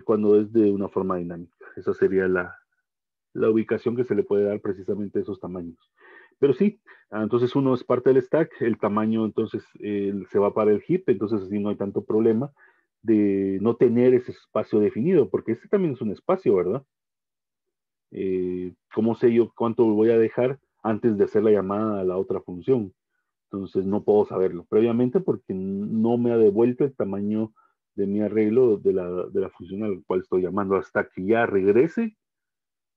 S1: cuando es de una forma dinámica. Esa sería la ubicación que se le puede dar precisamente a esos tamaños. Pero sí, entonces uno es parte del stack, el tamaño entonces se va para el heap, entonces así no hay tanto problema de no tener ese espacio definido, porque este también es un espacio, ¿verdad? ¿Cómo sé yo cuánto voy a dejar antes de hacer la llamada a la otra función? Entonces no puedo saberlo previamente porque no me ha devuelto el tamaño de mi arreglo de la función al cual estoy llamando. Hasta que ya regrese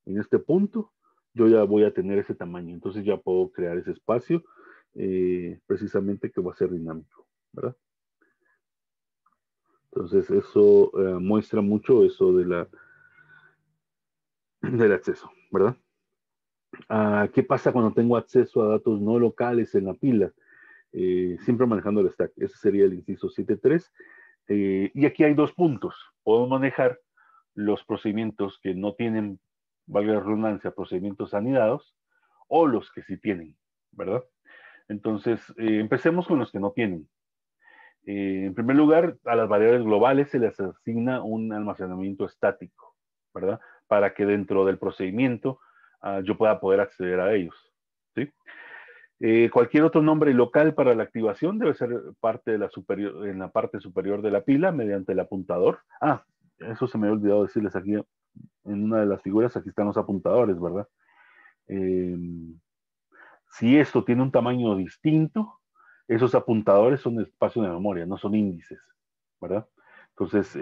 S1: en este punto, yo ya voy a tener ese tamaño. Entonces ya puedo crear ese espacio precisamente que va a ser dinámico, ¿verdad? Entonces eso muestra mucho eso del acceso, ¿verdad? ¿Qué pasa cuando tengo acceso a datos no locales en la pila? Siempre manejando el stack. Ese sería el inciso 7.3. Y aquí hay dos puntos. Podemos manejar los procedimientos que no tienen, valga la redundancia, procedimientos anidados, o los que sí tienen, ¿verdad? Entonces, empecemos con los que no tienen. En primer lugar, a las variables globales se les asigna un almacenamiento estático, ¿verdad? Para que dentro del procedimiento yo pueda poder acceder a ellos, ¿sí? Cualquier otro nombre local para la activación debe ser parte de en la parte superior de la pila mediante el apuntador. Eso se me había olvidado decirles aquí en una de las figuras, aquí están los apuntadores, ¿verdad? Eh, si esto tiene un tamaño distinto, esos apuntadores son espacios de memoria, no son índices, ¿verdad? Entonces,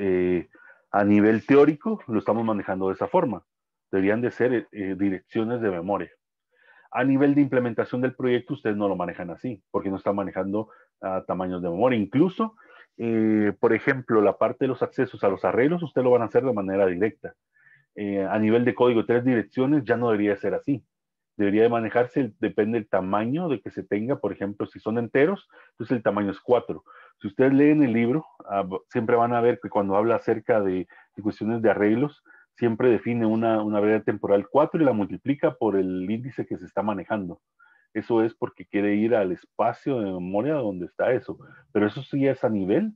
S1: a nivel teórico, lo estamos manejando de esa forma. Deberían de ser direcciones de memoria. A nivel de implementación del proyecto, ustedes no lo manejan así, porque no están manejando tamaños de memoria. Incluso, por ejemplo, la parte de los accesos a los arreglos, ustedes lo van a hacer de manera directa. A nivel de código de 3 direcciones, ya no debería ser así. debería de manejarse, depende del tamaño de que se tenga. Por ejemplo, si son enteros, entonces el tamaño es 4. Si ustedes leen el libro, siempre van a ver que cuando habla acerca de cuestiones de arreglos, siempre define una variable temporal 4 y la multiplica por el índice que se está manejando. Eso es porque quiere ir al espacio de memoria donde está eso. Pero eso sí es a nivel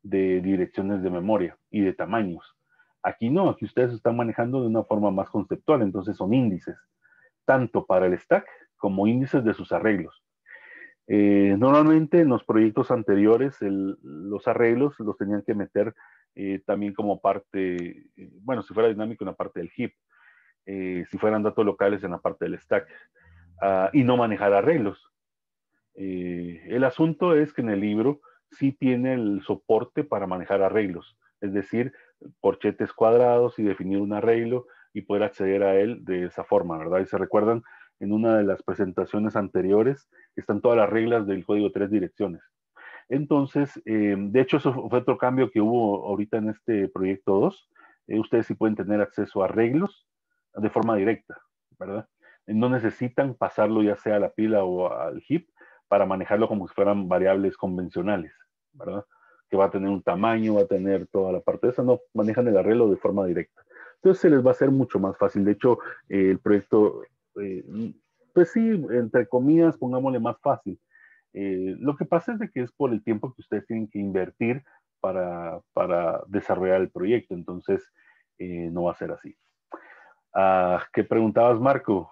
S1: de direcciones de memoria y de tamaños. Aquí no, aquí ustedes están manejando de una forma más conceptual, entonces son índices, tanto para el stack como índices de sus arreglos. Normalmente en los proyectos anteriores los arreglos los tenían que meter también como parte, bueno, si fuera dinámico en la parte del heap, si fueran datos locales en la parte del stack, y no manejar arreglos. El asunto es que en el libro sí tiene el soporte para manejar arreglos, es decir, corchetes cuadrados y definir un arreglo y poder acceder a él de esa forma, ¿verdad? Y se recuerdan, en una de las presentaciones anteriores están todas las reglas del código 3 direcciones. Entonces, de hecho, eso fue otro cambio que hubo ahorita en este proyecto 2. Ustedes sí pueden tener acceso a arreglos de forma directa, ¿verdad? No necesitan pasarlo ya sea a la pila o al heap para manejarlo como si fueran variables convencionales, ¿verdad? Que va a tener un tamaño, va a tener toda la parte de esa, no, manejan el arreglo de forma directa. Entonces se les va a hacer mucho más fácil. De hecho, el proyecto, eh, pues sí, entre comillas, pongámosle más fácil. Lo que pasa es de que es por el tiempo que ustedes tienen que invertir para desarrollar el proyecto, entonces no va a ser así. ¿Qué preguntabas, Marco?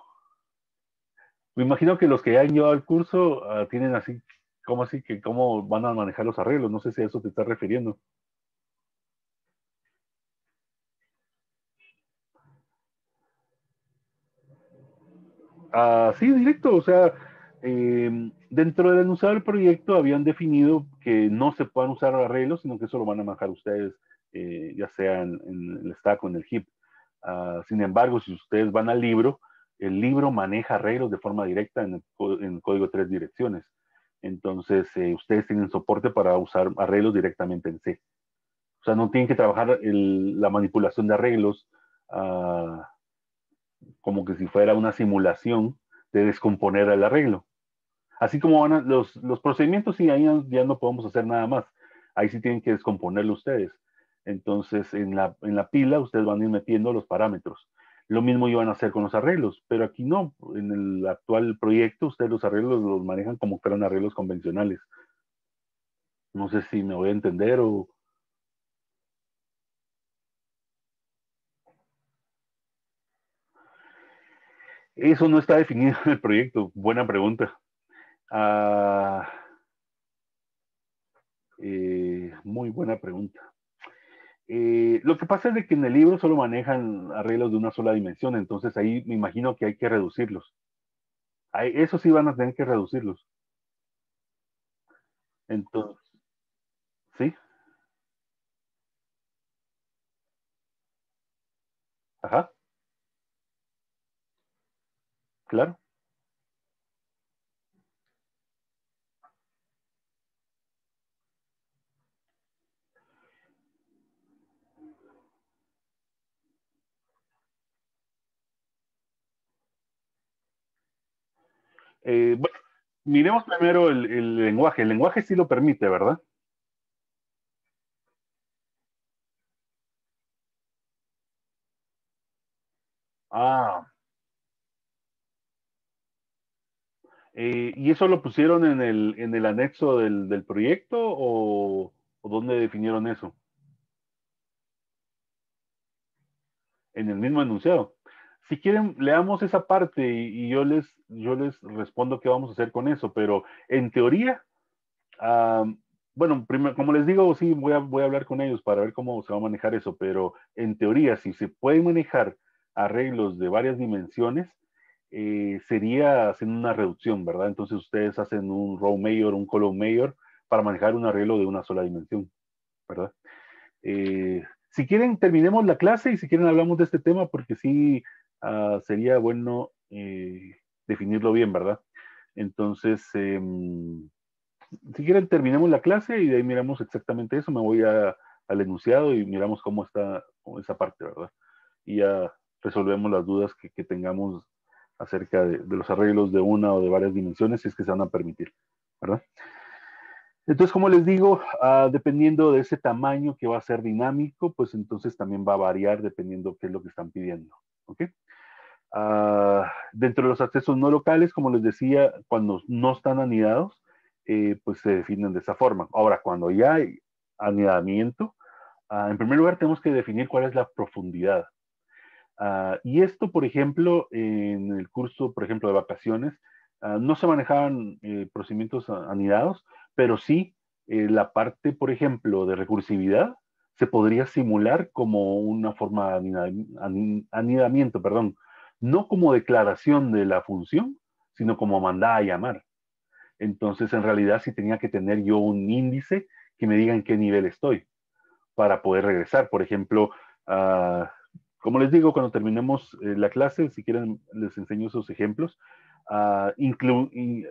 S1: Me imagino que los que ya han llevado el curso tienen así, ¿cómo así que cómo van a manejar los arreglos? No sé si a eso te estás refiriendo. Sí, directo, o sea, dentro del enunciado del proyecto habían definido que no se puedan usar arreglos, sino que eso lo van a manejar ustedes, ya sea en el stack o en el heap. Sin embargo, si ustedes van al libro, el libro maneja arreglos de forma directa en el código 3 direcciones. Entonces, ustedes tienen soporte para usar arreglos directamente en C. O sea, no tienen que trabajar la manipulación de arreglos uh, como que si fuera una simulación de descomponer el arreglo. Así como los procedimientos, sí, ahí ya no podemos hacer nada más. Ahí sí tienen que descomponerlo ustedes. Entonces, en la pila, ustedes van a ir metiendo los parámetros. Lo mismo iban a hacer con los arreglos, pero aquí no. En el actual proyecto, ustedes los arreglos los manejan como que fueran arreglos convencionales. No sé si me voy a entender o... Eso no está definido en el proyecto. Buena pregunta. Ah, muy buena pregunta. Lo que pasa es de que en el libro solo manejan arreglos de una sola dimensión, entonces ahí me imagino que hay que reducirlos. Eso sí van a tener que reducirlos. Entonces, sí, ajá, claro. Bueno, miremos primero el lenguaje. El lenguaje sí lo permite, ¿verdad? Ah, ¿y eso lo pusieron en el anexo del proyecto o dónde definieron eso? En el mismo enunciado. Si quieren, leamos esa parte y yo les respondo qué vamos a hacer con eso, pero en teoría, ah, bueno, primero, como les digo, sí, voy a hablar con ellos para ver cómo se va a manejar eso, pero en teoría, si se pueden manejar arreglos de varias dimensiones, sería haciendo una reducción, ¿verdad? Entonces ustedes hacen un row mayor, un column mayor para manejar un arreglo de una sola dimensión, ¿verdad? Si quieren, terminemos la clase y si quieren hablamos de este tema porque sí sería bueno definirlo bien, ¿verdad? Entonces, si quieren, terminemos la clase y de ahí miramos exactamente eso. Me voy al enunciado y miramos cómo está esa parte, ¿verdad? Y ya resolvemos las dudas que tengamos acerca de los arreglos de una o de varias dimensiones, si es que se van a permitir, ¿verdad? Entonces, como les digo, dependiendo de ese tamaño que va a ser dinámico, pues entonces también va a variar dependiendo qué es lo que están pidiendo, ¿ok? Dentro de los accesos no locales, como les decía, cuando no están anidados, pues se definen de esa forma. Ahora, cuando ya hay anidamiento, en primer lugar tenemos que definir cuál es la profundidad. Y esto, por ejemplo, en el curso, por ejemplo, de vacaciones, no se manejaban procedimientos anidados, pero sí la parte, por ejemplo, de recursividad se podría simular como una forma de anidamiento, perdón, no como declaración de la función, sino como mandada a llamar. Entonces, en realidad, sí tenía que tener yo un índice que me diga en qué nivel estoy para poder regresar. Por ejemplo, como les digo, cuando terminemos la clase, si quieren, les enseño esos ejemplos.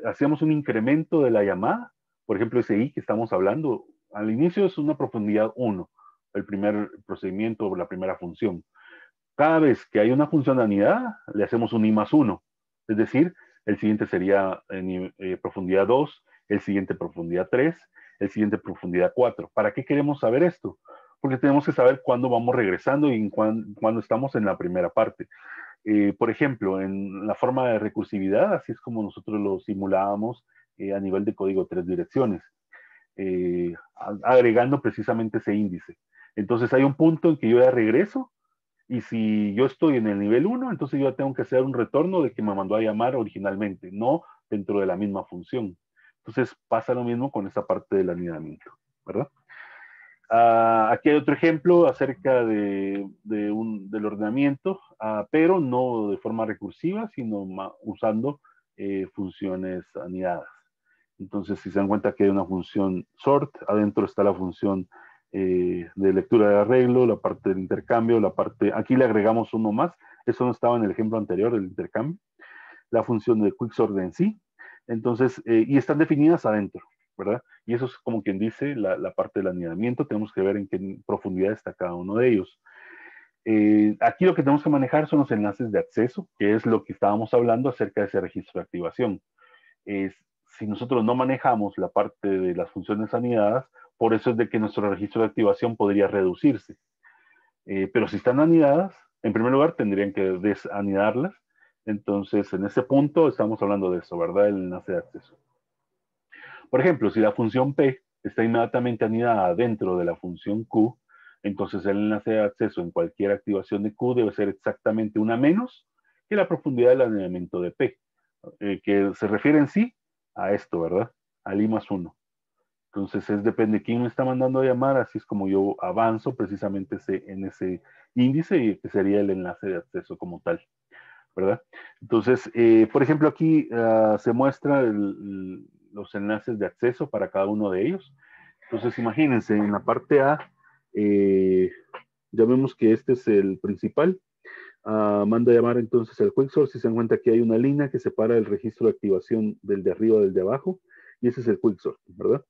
S1: Hacíamos un incremento de la llamada, por ejemplo, ese I que estamos hablando, al inicio es una profundidad 1, el primer procedimiento o la primera función. Cada vez que hay una función anidada, le hacemos un I más 1, es decir, el siguiente sería profundidad 2, el siguiente profundidad 3, el siguiente profundidad 4. ¿Para qué queremos saber esto? Porque tenemos que saber cuándo vamos regresando y cuándo estamos en la primera parte. Por ejemplo, en la forma de recursividad, así es como nosotros lo simulábamos a nivel de código 3 direcciones, agregando precisamente ese índice. Entonces hay un punto en que yo ya regreso y si yo estoy en el nivel 1, entonces yo tengo que hacer un retorno de que me mandó a llamar originalmente, no dentro de la misma función. Entonces pasa lo mismo con esa parte del anidamiento, ¿verdad? Aquí hay otro ejemplo acerca del ordenamiento, pero no de forma recursiva, sino usando funciones anidadas. Entonces, si se dan cuenta que hay una función sort, adentro está la función de lectura de arreglo, la parte del intercambio, aquí le agregamos uno más, eso no estaba en el ejemplo anterior, el intercambio, la función de quicksort en sí, entonces, y están definidas adentro, ¿verdad? Y eso es como quien dice la parte del anidamiento, tenemos que ver en qué profundidad está cada uno de ellos. Aquí lo que tenemos que manejar son los enlaces de acceso, que es lo que estábamos hablando acerca de ese registro de activación. Si nosotros no manejamos la parte de las funciones anidadas, por eso es de que nuestro registro de activación podría reducirse. Pero si están anidadas, en primer lugar tendrían que desanidarlas. Entonces, en ese punto estamos hablando de eso, ¿verdad? El enlace de acceso. Por ejemplo, si la función P está inmediatamente anidada dentro de la función Q, entonces el enlace de acceso en cualquier activación de Q debe ser exactamente una menos que la profundidad del anidamiento de P, que se refiere en sí a esto, ¿verdad? Al I más 1. Entonces, depende de quién me está mandando a llamar, así es como yo avanzo precisamente en ese índice y que sería el enlace de acceso como tal, ¿verdad? Entonces, por ejemplo, aquí se muestra los enlaces de acceso para cada uno de ellos. Entonces, imagínense, en la parte A, eh, ya vemos que este es el principal. Manda a llamar entonces al quicksort. Si se dan cuenta que hay una línea que separa el registro de activación del de arriba del de abajo, y ese es el quicksort, ¿verdad?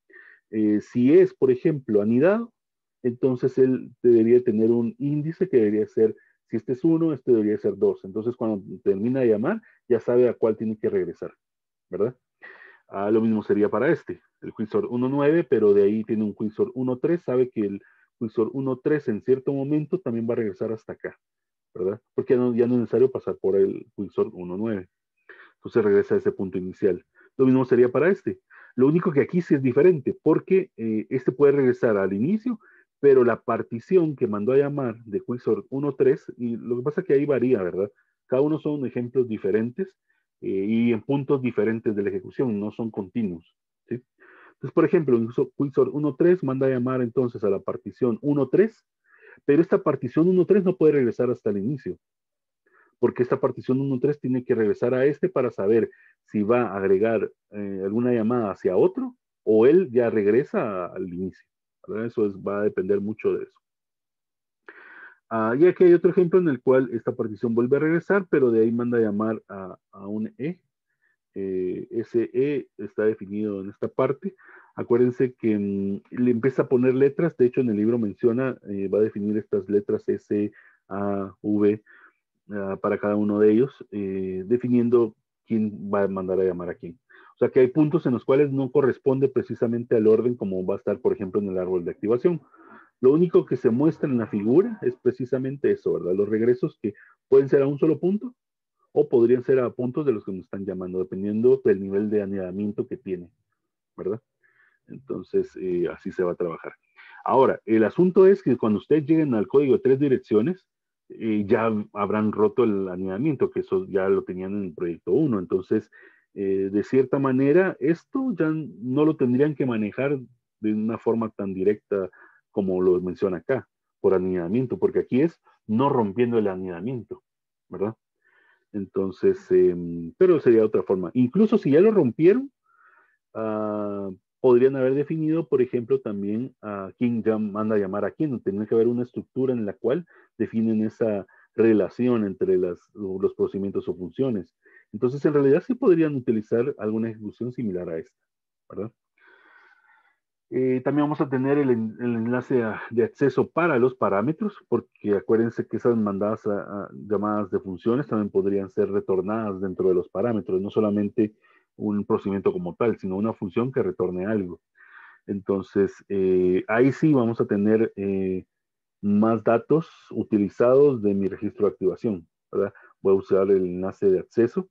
S1: Si es, por ejemplo, anidado, entonces él debería tener un índice que debería ser, si este es 1, este debería ser 2. Entonces, cuando termina de llamar, ya sabe a cuál tiene que regresar, ¿verdad? Lo mismo sería para este, el quicksort 1.9, pero de ahí tiene un quicksort 1.3, sabe que el quicksort 1.3 en cierto momento también va a regresar hasta acá, ¿verdad? Porque ya no es necesario pasar por el quicksort 1.9. Entonces regresa a ese punto inicial. Lo mismo sería para este. Lo único que aquí sí es diferente, porque este puede regresar al inicio, pero la partición que mandó a llamar de Quicksort 1.3, y lo que pasa es que ahí varía, ¿verdad? Cada uno son ejemplos diferentes y en puntos diferentes de la ejecución, no son continuos, ¿sí? Entonces, por ejemplo, en Quicksort 1.3 manda a llamar entonces a la partición 1.3, pero esta partición 1.3 no puede regresar hasta el inicio, porque esta partición 1.3 tiene que regresar a este para saber si va a agregar alguna llamada hacia otro o él ya regresa al inicio, ¿verdad? Va a depender mucho de eso. Y aquí hay otro ejemplo en el cual esta partición vuelve a regresar, pero de ahí manda a llamar a un E. Ese E está definido en esta parte. Acuérdense que le empieza a poner letras, de hecho en el libro menciona, va a definir estas letras S, A, V, para cada uno de ellos, definiendo quién va a mandar a llamar a quién. O sea que hay puntos en los cuales no corresponde precisamente al orden como va a estar, por ejemplo, en el árbol de activación. Lo único que se muestra en la figura es precisamente eso, ¿verdad? Los regresos que pueden ser a un solo punto o podrían ser a puntos de los que nos están llamando, dependiendo del nivel de anidamiento que tiene, ¿verdad? Entonces, así se va a trabajar. Ahora, el asunto es que cuando ustedes lleguen al código de 3 direcciones, ya habrán roto el anidamiento, que eso ya lo tenían en el proyecto 1. Entonces, de cierta manera, esto ya no lo tendrían que manejar de una forma tan directa como lo menciona acá, por anidamiento, porque aquí es no rompiendo el anidamiento, ¿verdad? Entonces, pero sería otra forma. Incluso si ya lo rompieron, podrían haber definido, por ejemplo, también a quién manda a llamar a quién. Tendría que haber una estructura en la cual definen esa relación entre los procedimientos o funciones. Entonces, en realidad sí podrían utilizar alguna ejecución similar a esta, ¿verdad? También vamos a tener el enlace de acceso para los parámetros, porque acuérdense que esas mandadas llamadas de funciones también podrían ser retornadas dentro de los parámetros, no solamente un procedimiento como tal, sino una función que retorne algo. Entonces, ahí sí vamos a tener más datos utilizados de mi registro de activación, ¿verdad? Voy a usar el enlace de acceso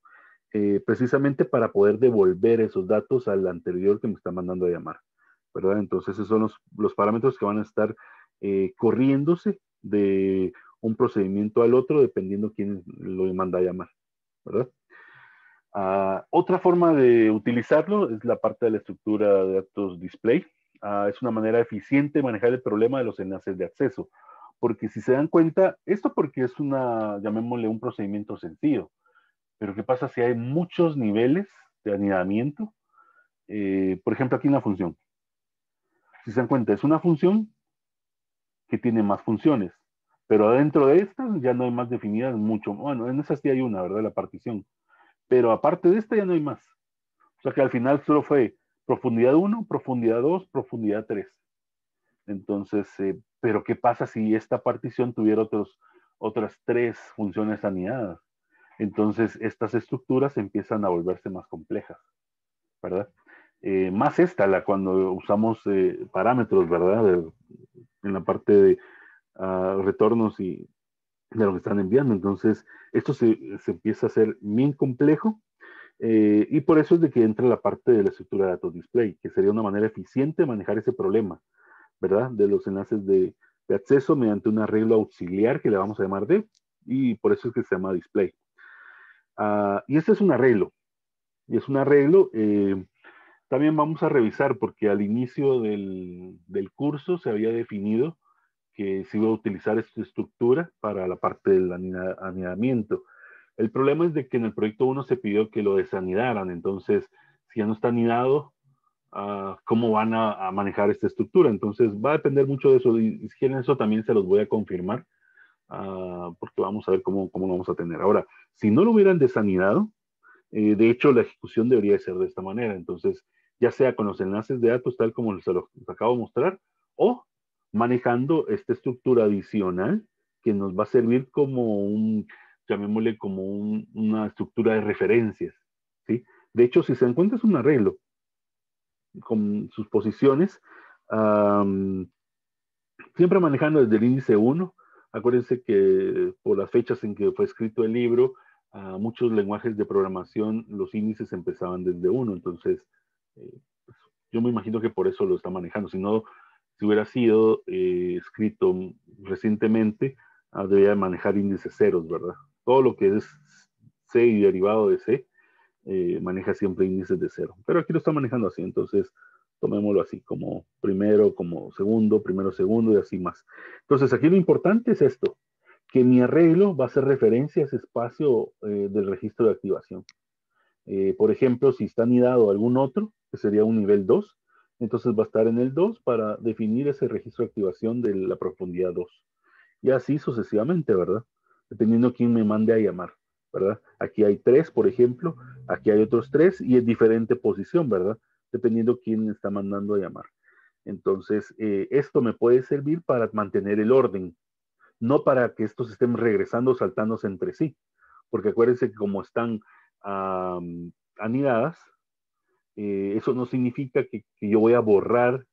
S1: precisamente para poder devolver esos datos al anterior que me está mandando a llamar, ¿verdad? Entonces, esos son los parámetros que van a estar corriéndose de un procedimiento al otro dependiendo quién lo manda a llamar, ¿verdad? Otra forma de utilizarlo es la parte de la estructura de datos display. Es una manera eficiente de manejar el problema de los enlaces de acceso. Porque si se dan cuenta, esto porque es llamémosle un procedimiento sencillo. Pero ¿qué pasa si hay muchos niveles de anidamiento? Por ejemplo, aquí en la función. Si se dan cuenta, es una función que tiene más funciones. Pero adentro de estas ya no hay más definidas mucho. Bueno, en esas sí hay una, ¿verdad? La partición. Pero aparte de esta ya no hay más. O sea que al final solo fue profundidad 1, profundidad 2, profundidad 3. Entonces, pero ¿qué pasa si esta partición tuviera otras 3 funciones anidadas? Entonces, estas estructuras empiezan a volverse más complejas, ¿verdad? Más cuando usamos parámetros, ¿verdad? En la parte de retornos y de lo que están enviando. Entonces, esto se empieza a hacer bien complejo. Y por eso es de que entra la parte de la estructura de datos display, que sería una manera eficiente de manejar ese problema, ¿verdad? De los enlaces de acceso mediante un arreglo auxiliar que le vamos a llamar div, y por eso es que se llama display. Y este es un arreglo, y es un arreglo, también vamos a revisar, porque al inicio del curso se había definido que se iba a utilizar esta estructura para la parte del anidamiento. El problema es de que en el proyecto 1 se pidió que lo desanidaran, entonces, si ya no está anidado, cómo van a manejar esta estructura. Entonces, va a depender mucho de eso, y si quieren eso también se los voy a confirmar, porque vamos a ver cómo lo vamos a tener. Ahora, si no lo hubieran desanidado, de hecho, la ejecución debería ser de esta manera. Entonces, ya sea con los enlaces de datos, tal como se los acabo de mostrar, o manejando esta estructura adicional que nos va a servir como llamémosle como una estructura de referencias, ¿sí? De hecho, si se dan cuenta, es un arreglo con sus posiciones, siempre manejando desde el índice 1. Acuérdense que por las fechas en que fue escrito el libro, muchos lenguajes de programación, los índices empezaban desde 1. Entonces, pues, yo me imagino que por eso lo está manejando. Si no, si hubiera sido escrito recientemente, debería manejar índices ceros, ¿verdad? Todo lo que es C y derivado de C, maneja siempre índices de 0. Pero aquí lo está manejando así, entonces tomémoslo así, como primero, como segundo, primero, segundo y así más. Entonces aquí lo importante es esto, que mi arreglo va a hacer referencia a ese espacio del registro de activación. Por ejemplo, si está anidado algún otro, que sería un nivel 2, entonces va a estar en el 2 para definir ese registro de activación de la profundidad 2. Y así sucesivamente, ¿verdad? Dependiendo quién me mande a llamar, ¿verdad? Aquí hay 3, por ejemplo, aquí hay otros 3 y es diferente posición, ¿verdad? Dependiendo quién me está mandando a llamar. Entonces, esto me puede servir para mantener el orden. no para que estos estén regresando, saltándose entre sí, porque acuérdense que como están anidadas, eso no significa que yo voy a borrar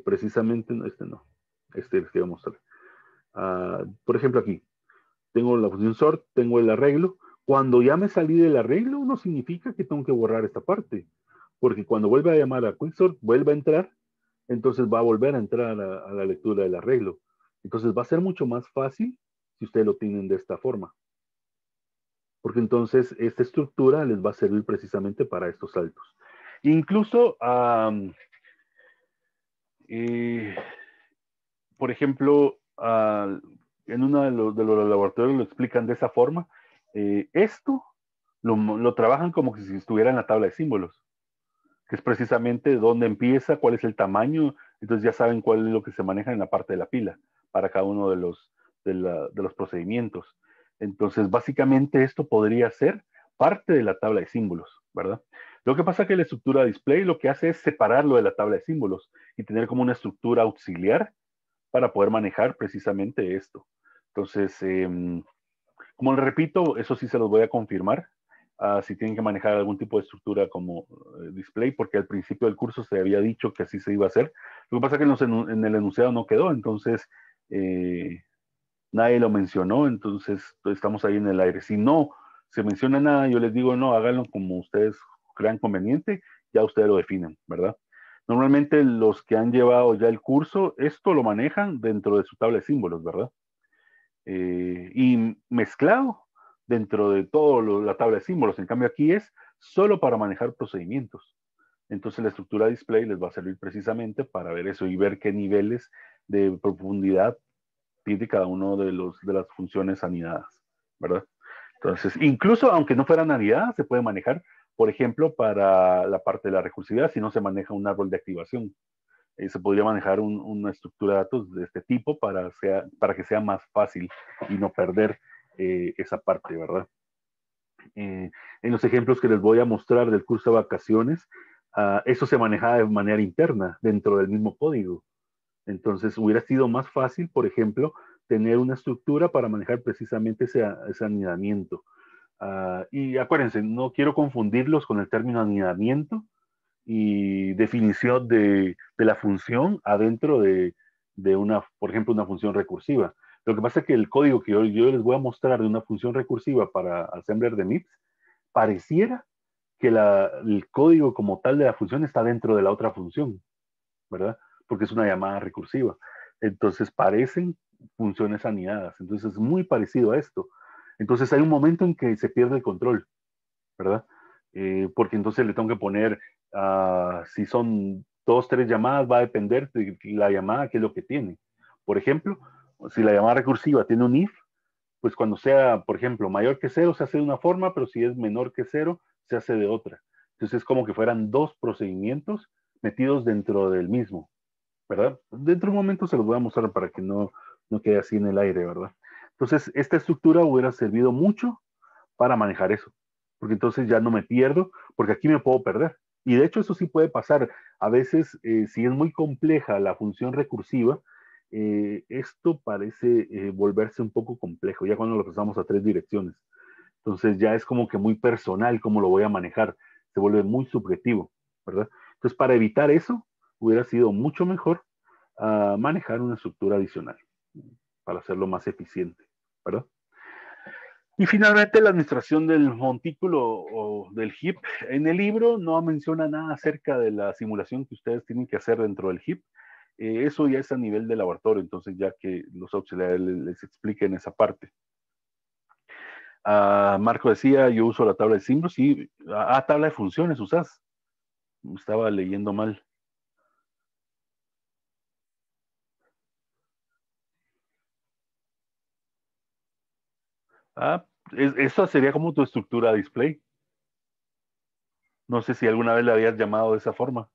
S1: precisamente, no, este les quiero mostrar. Por ejemplo, aquí tengo la función sort, tengo el arreglo. Cuando ya me salí del arreglo, no significa que tengo que borrar esta parte, porque cuando vuelve a llamar a quicksort, vuelve a entrar, entonces va a volver a entrar a la lectura del arreglo. Entonces va a ser mucho más fácil si ustedes lo tienen de esta forma, porque entonces esta estructura les va a servir precisamente para estos saltos. Incluso, por ejemplo, en uno de los laboratorios lo explican de esa forma. Esto lo trabajan como si estuviera en la tabla de símbolos, que es precisamente dónde empieza, cuál es el tamaño, entonces ya saben cuál es lo que se maneja en la parte de la pila para cada uno de los procedimientos. Entonces, básicamente esto podría ser parte de la tabla de símbolos, ¿verdad? Lo que pasa es que la estructura display lo que hace es separarlo de la tabla de símbolos y tener como una estructura auxiliar para poder manejar precisamente esto. Entonces, como les repito, eso sí se los voy a confirmar. Si tienen que manejar algún tipo de estructura como display, porque al principio del curso se había dicho que así se iba a hacer. Lo que pasa es que en el enunciado no quedó, entonces nadie lo mencionó, entonces estamos ahí en el aire. Si no se menciona nada, yo les digo, no, háganlo como ustedes crean conveniente, ya ustedes lo definen, ¿verdad? Normalmente los que han llevado ya el curso, esto lo manejan dentro de su tabla de símbolos, ¿verdad? Y mezclado dentro de toda la tabla de símbolos. En cambio aquí es solo para manejar procedimientos. Entonces la estructura display les va a servir precisamente para ver eso y ver qué niveles de profundidad tiene cada uno de las funciones anidadas, ¿verdad? Entonces, incluso aunque no fueran anidadas, se puede manejar, por ejemplo, para la parte de la recursividad, si no se maneja un árbol de activación. Se podría manejar una estructura de datos de este tipo para que sea más fácil y no perder esa parte, ¿verdad? En los ejemplos que les voy a mostrar del curso de vacaciones, eso se manejaba de manera interna dentro del mismo código. Entonces hubiera sido más fácil, por ejemplo, tener una estructura para manejar precisamente ese anidamiento. Y acuérdense, no quiero confundirlos con el término anidamiento y definición de la función adentro de una, por ejemplo, una función recursiva. Lo que pasa es que el código que yo les voy a mostrar de una función recursiva para assembler de MIPS pareciera que el código como tal de la función está dentro de la otra función, ¿verdad? Porque es una llamada recursiva. Entonces parecen funciones anidadas. Entonces es muy parecido a esto. Entonces hay un momento en que se pierde el control, ¿verdad? Porque entonces le tengo que poner, si son dos, tres llamadas, va a depender de la llamada, qué es lo que tiene. Por ejemplo, si la llamada recursiva tiene un if, pues cuando sea, por ejemplo, mayor que cero, se hace de una forma, pero si es menor que cero, se hace de otra. Entonces es como que fueran dos procedimientos metidos dentro del mismo, ¿verdad? Dentro de un momento se los voy a mostrar para que no quede así en el aire, ¿verdad? Entonces, esta estructura hubiera servido mucho para manejar eso, porque entonces ya no me pierdo, porque aquí me puedo perder. Y de hecho eso sí puede pasar. A veces, si es muy compleja la función recursiva, esto parece volverse un poco complejo, ya cuando lo pasamos a tres direcciones. Entonces ya es como que muy personal cómo lo voy a manejar, se vuelve muy subjetivo, ¿verdad? Entonces para evitar eso, hubiera sido mucho mejor manejar una estructura adicional para hacerlo más eficiente, ¿verdad? Y finalmente la administración del montículo o del HIP. En el libro no menciona nada acerca de la simulación que ustedes tienen que hacer dentro del HIP. Eso ya es a nivel de laboratorio, entonces ya que los auxiliares les expliquen esa parte. Marco decía, yo uso la tabla de símbolos y tabla de funciones usas. Estaba leyendo mal. Eso sería como tu estructura display. No sé si alguna vez le habías llamado de esa forma.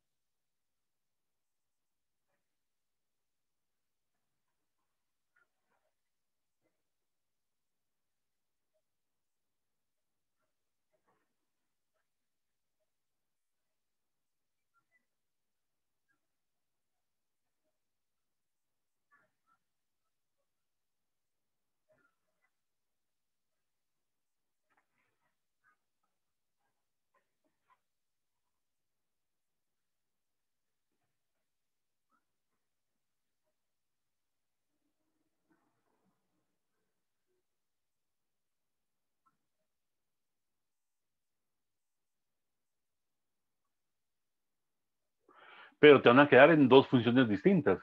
S1: pero te van a quedar en dos funciones distintas.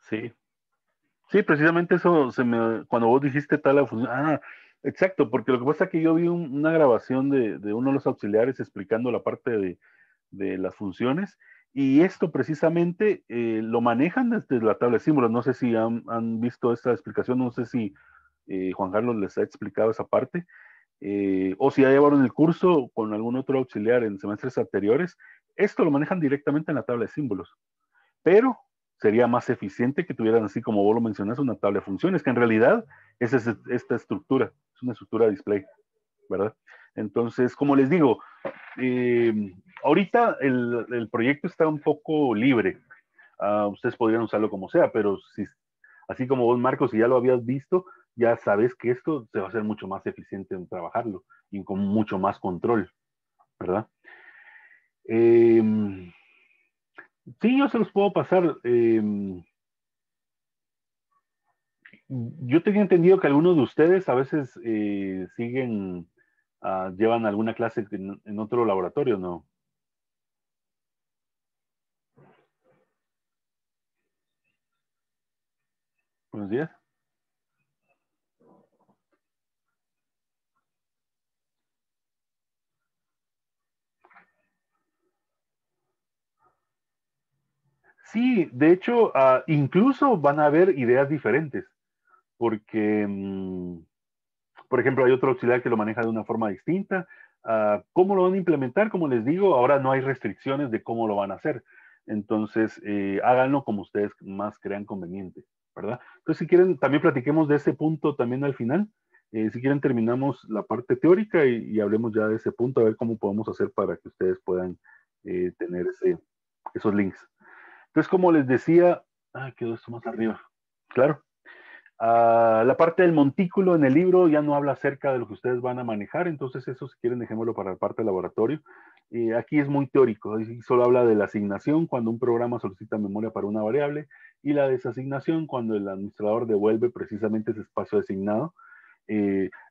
S1: Sí. Sí, precisamente eso cuando vos dijiste tal la función, exacto, porque lo que pasa es que yo vi una grabación de uno de los auxiliares explicando la parte de las funciones y esto precisamente lo manejan desde la tabla de símbolos. No sé si han visto esta explicación, no sé si Juan Carlos les ha explicado esa parte, o si ya llevaron el curso con algún otro auxiliar en semestres anteriores. Esto lo manejan directamente en la tabla de símbolos, pero sería más eficiente que tuvieran, así como vos lo mencionas, una tabla de funciones, que en realidad es esta estructura, es una estructura de display, ¿verdad? Entonces, como les digo, ahorita el proyecto está un poco libre. Ustedes podrían usarlo como sea, pero si, así como vos, Marcos, si ya lo habías visto, ya sabes que esto se va a hacer mucho más eficiente en trabajarlo y con mucho más control, ¿verdad? Eh, sí, yo se los puedo pasar. Yo tenía entendido que algunos de ustedes a veces siguen, llevan alguna clase en otro laboratorio, ¿no? Buenos días. Sí, de hecho, incluso van a haber ideas diferentes, porque, por ejemplo, hay otro auxiliar que lo maneja de una forma distinta. ¿Cómo lo van a implementar? Como les digo, ahora no hay restricciones de cómo lo van a hacer. Entonces, háganlo como ustedes más crean conveniente, ¿verdad? Entonces, si quieren, también platiquemos de ese punto también al final. Si quieren, terminamos la parte teórica y hablemos ya de ese punto, a ver cómo podemos hacer para que ustedes puedan tener esos links. Entonces, como les decía, quedó esto más arriba. Claro. La parte del montículo en el libro ya no habla acerca de lo que ustedes van a manejar, entonces eso si quieren dejémoslo para la parte del laboratorio. Aquí es muy teórico, solo habla de la asignación cuando un programa solicita memoria para una variable y la desasignación cuando el administrador devuelve precisamente ese espacio asignado.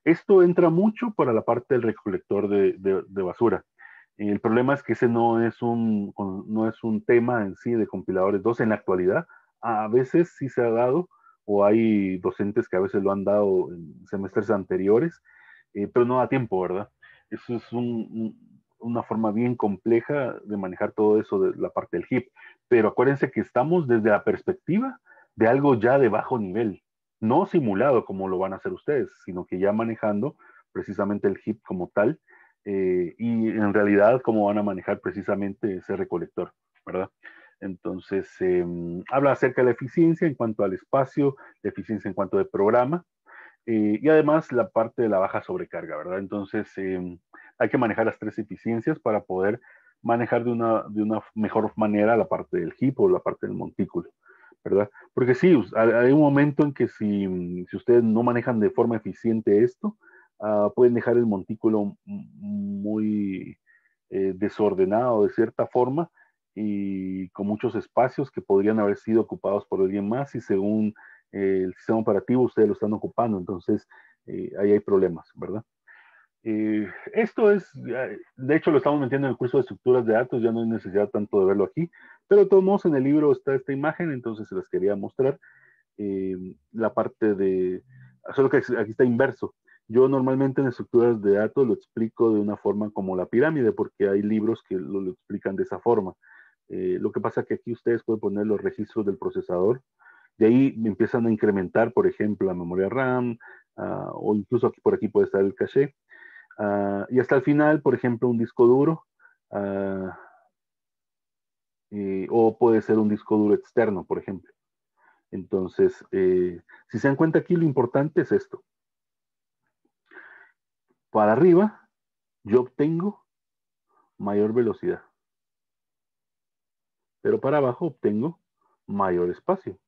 S1: Esto entra mucho para la parte del recolector de basura. El problema es que ese no es un tema en sí de compiladores 2 en la actualidad. A veces sí se ha dado, o hay docentes que a veces lo han dado en semestres anteriores, pero no da tiempo, ¿verdad? Eso es una forma bien compleja de manejar todo eso de la parte del HIP. Pero acuérdense que estamos desde la perspectiva de algo ya de bajo nivel, no simulado como lo van a hacer ustedes, sino que ya manejando precisamente el HIP como tal, y en realidad cómo van a manejar precisamente ese recolector, ¿verdad? Entonces, habla acerca de la eficiencia en cuanto al espacio, la eficiencia en cuanto de programa, y además la parte de la baja sobrecarga, ¿verdad? Entonces, hay que manejar las tres eficiencias para poder manejar de una mejor manera la parte del HIP o la parte del montículo, ¿verdad? Porque sí, hay un momento en que si ustedes no manejan de forma eficiente esto, pueden dejar el montículo muy desordenado de cierta forma y con muchos espacios que podrían haber sido ocupados por alguien más y según el sistema operativo ustedes lo están ocupando, entonces ahí hay problemas, ¿verdad? Esto es, de hecho lo estamos metiendo en el curso de estructuras de datos, ya no hay necesidad tanto de verlo aquí, pero de todos modos en el libro está esta imagen, entonces se las quería mostrar. La parte de, solo que aquí está inverso. Yo normalmente en estructuras de datos lo explico de una forma como la pirámide, porque hay libros que lo explican de esa forma. Lo que pasa es que aquí ustedes pueden poner los registros del procesador, y ahí empiezan a incrementar, por ejemplo, la memoria RAM, o incluso aquí, por aquí puede estar el caché. Y hasta el final, por ejemplo, un disco duro, uh, o puede ser un disco duro externo, por ejemplo. Entonces, si se dan cuenta aquí, lo importante es esto. Para arriba, yo obtengo mayor velocidad, pero para abajo obtengo mayor espacio.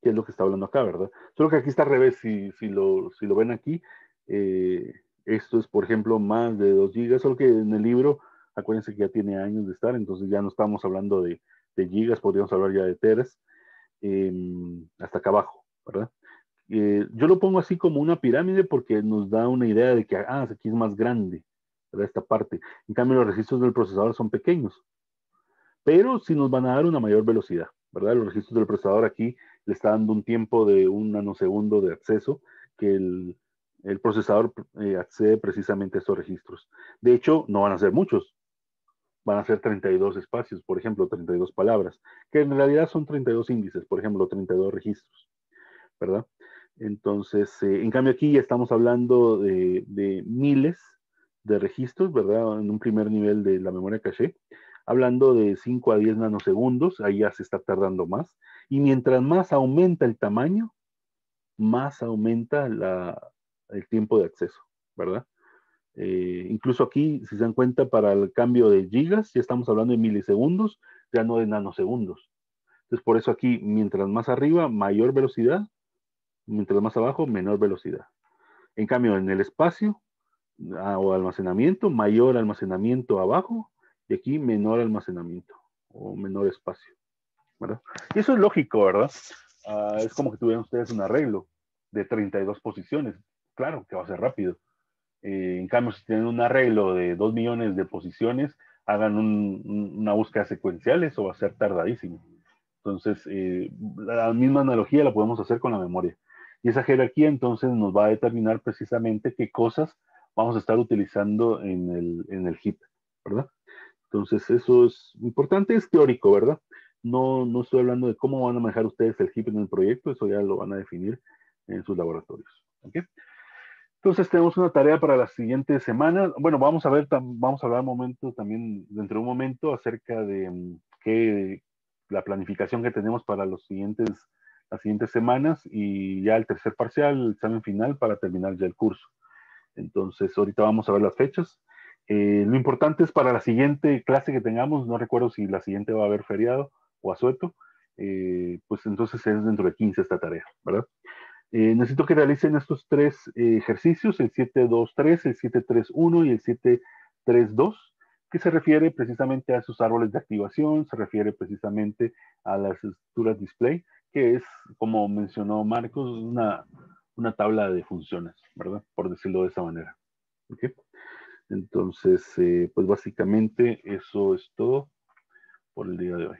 S1: que es lo que está hablando acá, ¿verdad? Solo que aquí está al revés, si lo ven aquí, esto es, por ejemplo, más de 2 gigas, solo que en el libro, acuérdense que ya tiene años de estar, entonces ya no estamos hablando de gigas, podríamos hablar ya de teras, hasta acá abajo, ¿verdad? Yo lo pongo así como una pirámide porque nos da una idea de que aquí es más grande, ¿verdad? Esta parte. En cambio, los registros del procesador son pequeños, pero sí nos van a dar una mayor velocidad, ¿verdad? Los registros del procesador aquí le está dando un tiempo de 1 nanosegundo de acceso que el procesador accede precisamente a estos registros. De hecho, no van a ser muchos, van a ser 32 espacios, por ejemplo, 32 palabras, que en realidad son 32 índices, por ejemplo, 32 registros, ¿verdad? Entonces, en cambio aquí ya estamos hablando de miles de registros, ¿verdad? En un primer nivel de la memoria caché, hablando de 5 a 10 nanosegundos, ahí ya se está tardando más. Y mientras más aumenta el tamaño, más aumenta el tiempo de acceso, ¿verdad? Incluso aquí, si se dan cuenta, para el cambio de gigas, ya estamos hablando de milisegundos, ya no de nanosegundos. Entonces, por eso aquí, mientras más arriba, mayor velocidad, mientras más abajo, menor velocidad. En cambio, en el espacio o almacenamiento, mayor almacenamiento abajo, y aquí menor almacenamiento o menor espacio, ¿verdad? Y eso es lógico, ¿verdad? Es como que tuvieran ustedes un arreglo de 32 posiciones. Claro que va a ser rápido. En cambio, si tienen un arreglo de 2 millones de posiciones, hagan una búsqueda secuencial, eso va a ser tardadísimo. Entonces, la misma analogía la podemos hacer con la memoria. Y esa jerarquía entonces nos va a determinar precisamente qué cosas vamos a estar utilizando en el heap, ¿verdad? Entonces, eso es importante, es teórico, ¿verdad? No estoy hablando de cómo van a manejar ustedes el heap en el proyecto, eso ya lo van a definir en sus laboratorios. ¿Okay? Entonces tenemos una tarea para la siguiente semana. Bueno, vamos a hablar un momento también, dentro de un momento, acerca de la planificación que tenemos para las siguientes semanas y ya el tercer parcial, el examen final para terminar ya el curso. Entonces, ahorita vamos a ver las fechas. Lo importante es para la siguiente clase que tengamos, no recuerdo si la siguiente va a haber feriado o asueto, pues entonces es dentro de 15 esta tarea, ¿verdad? Necesito que realicen estos 3 ejercicios, el 723, el 731 y el 732, que se refiere precisamente a sus árboles de activación, se refiere precisamente a las estructuras display, que es, como mencionó Marcos, una tabla de funciones, ¿verdad? Por decirlo de esa manera. ¿Okay? Entonces, pues básicamente eso es todo por el día de hoy.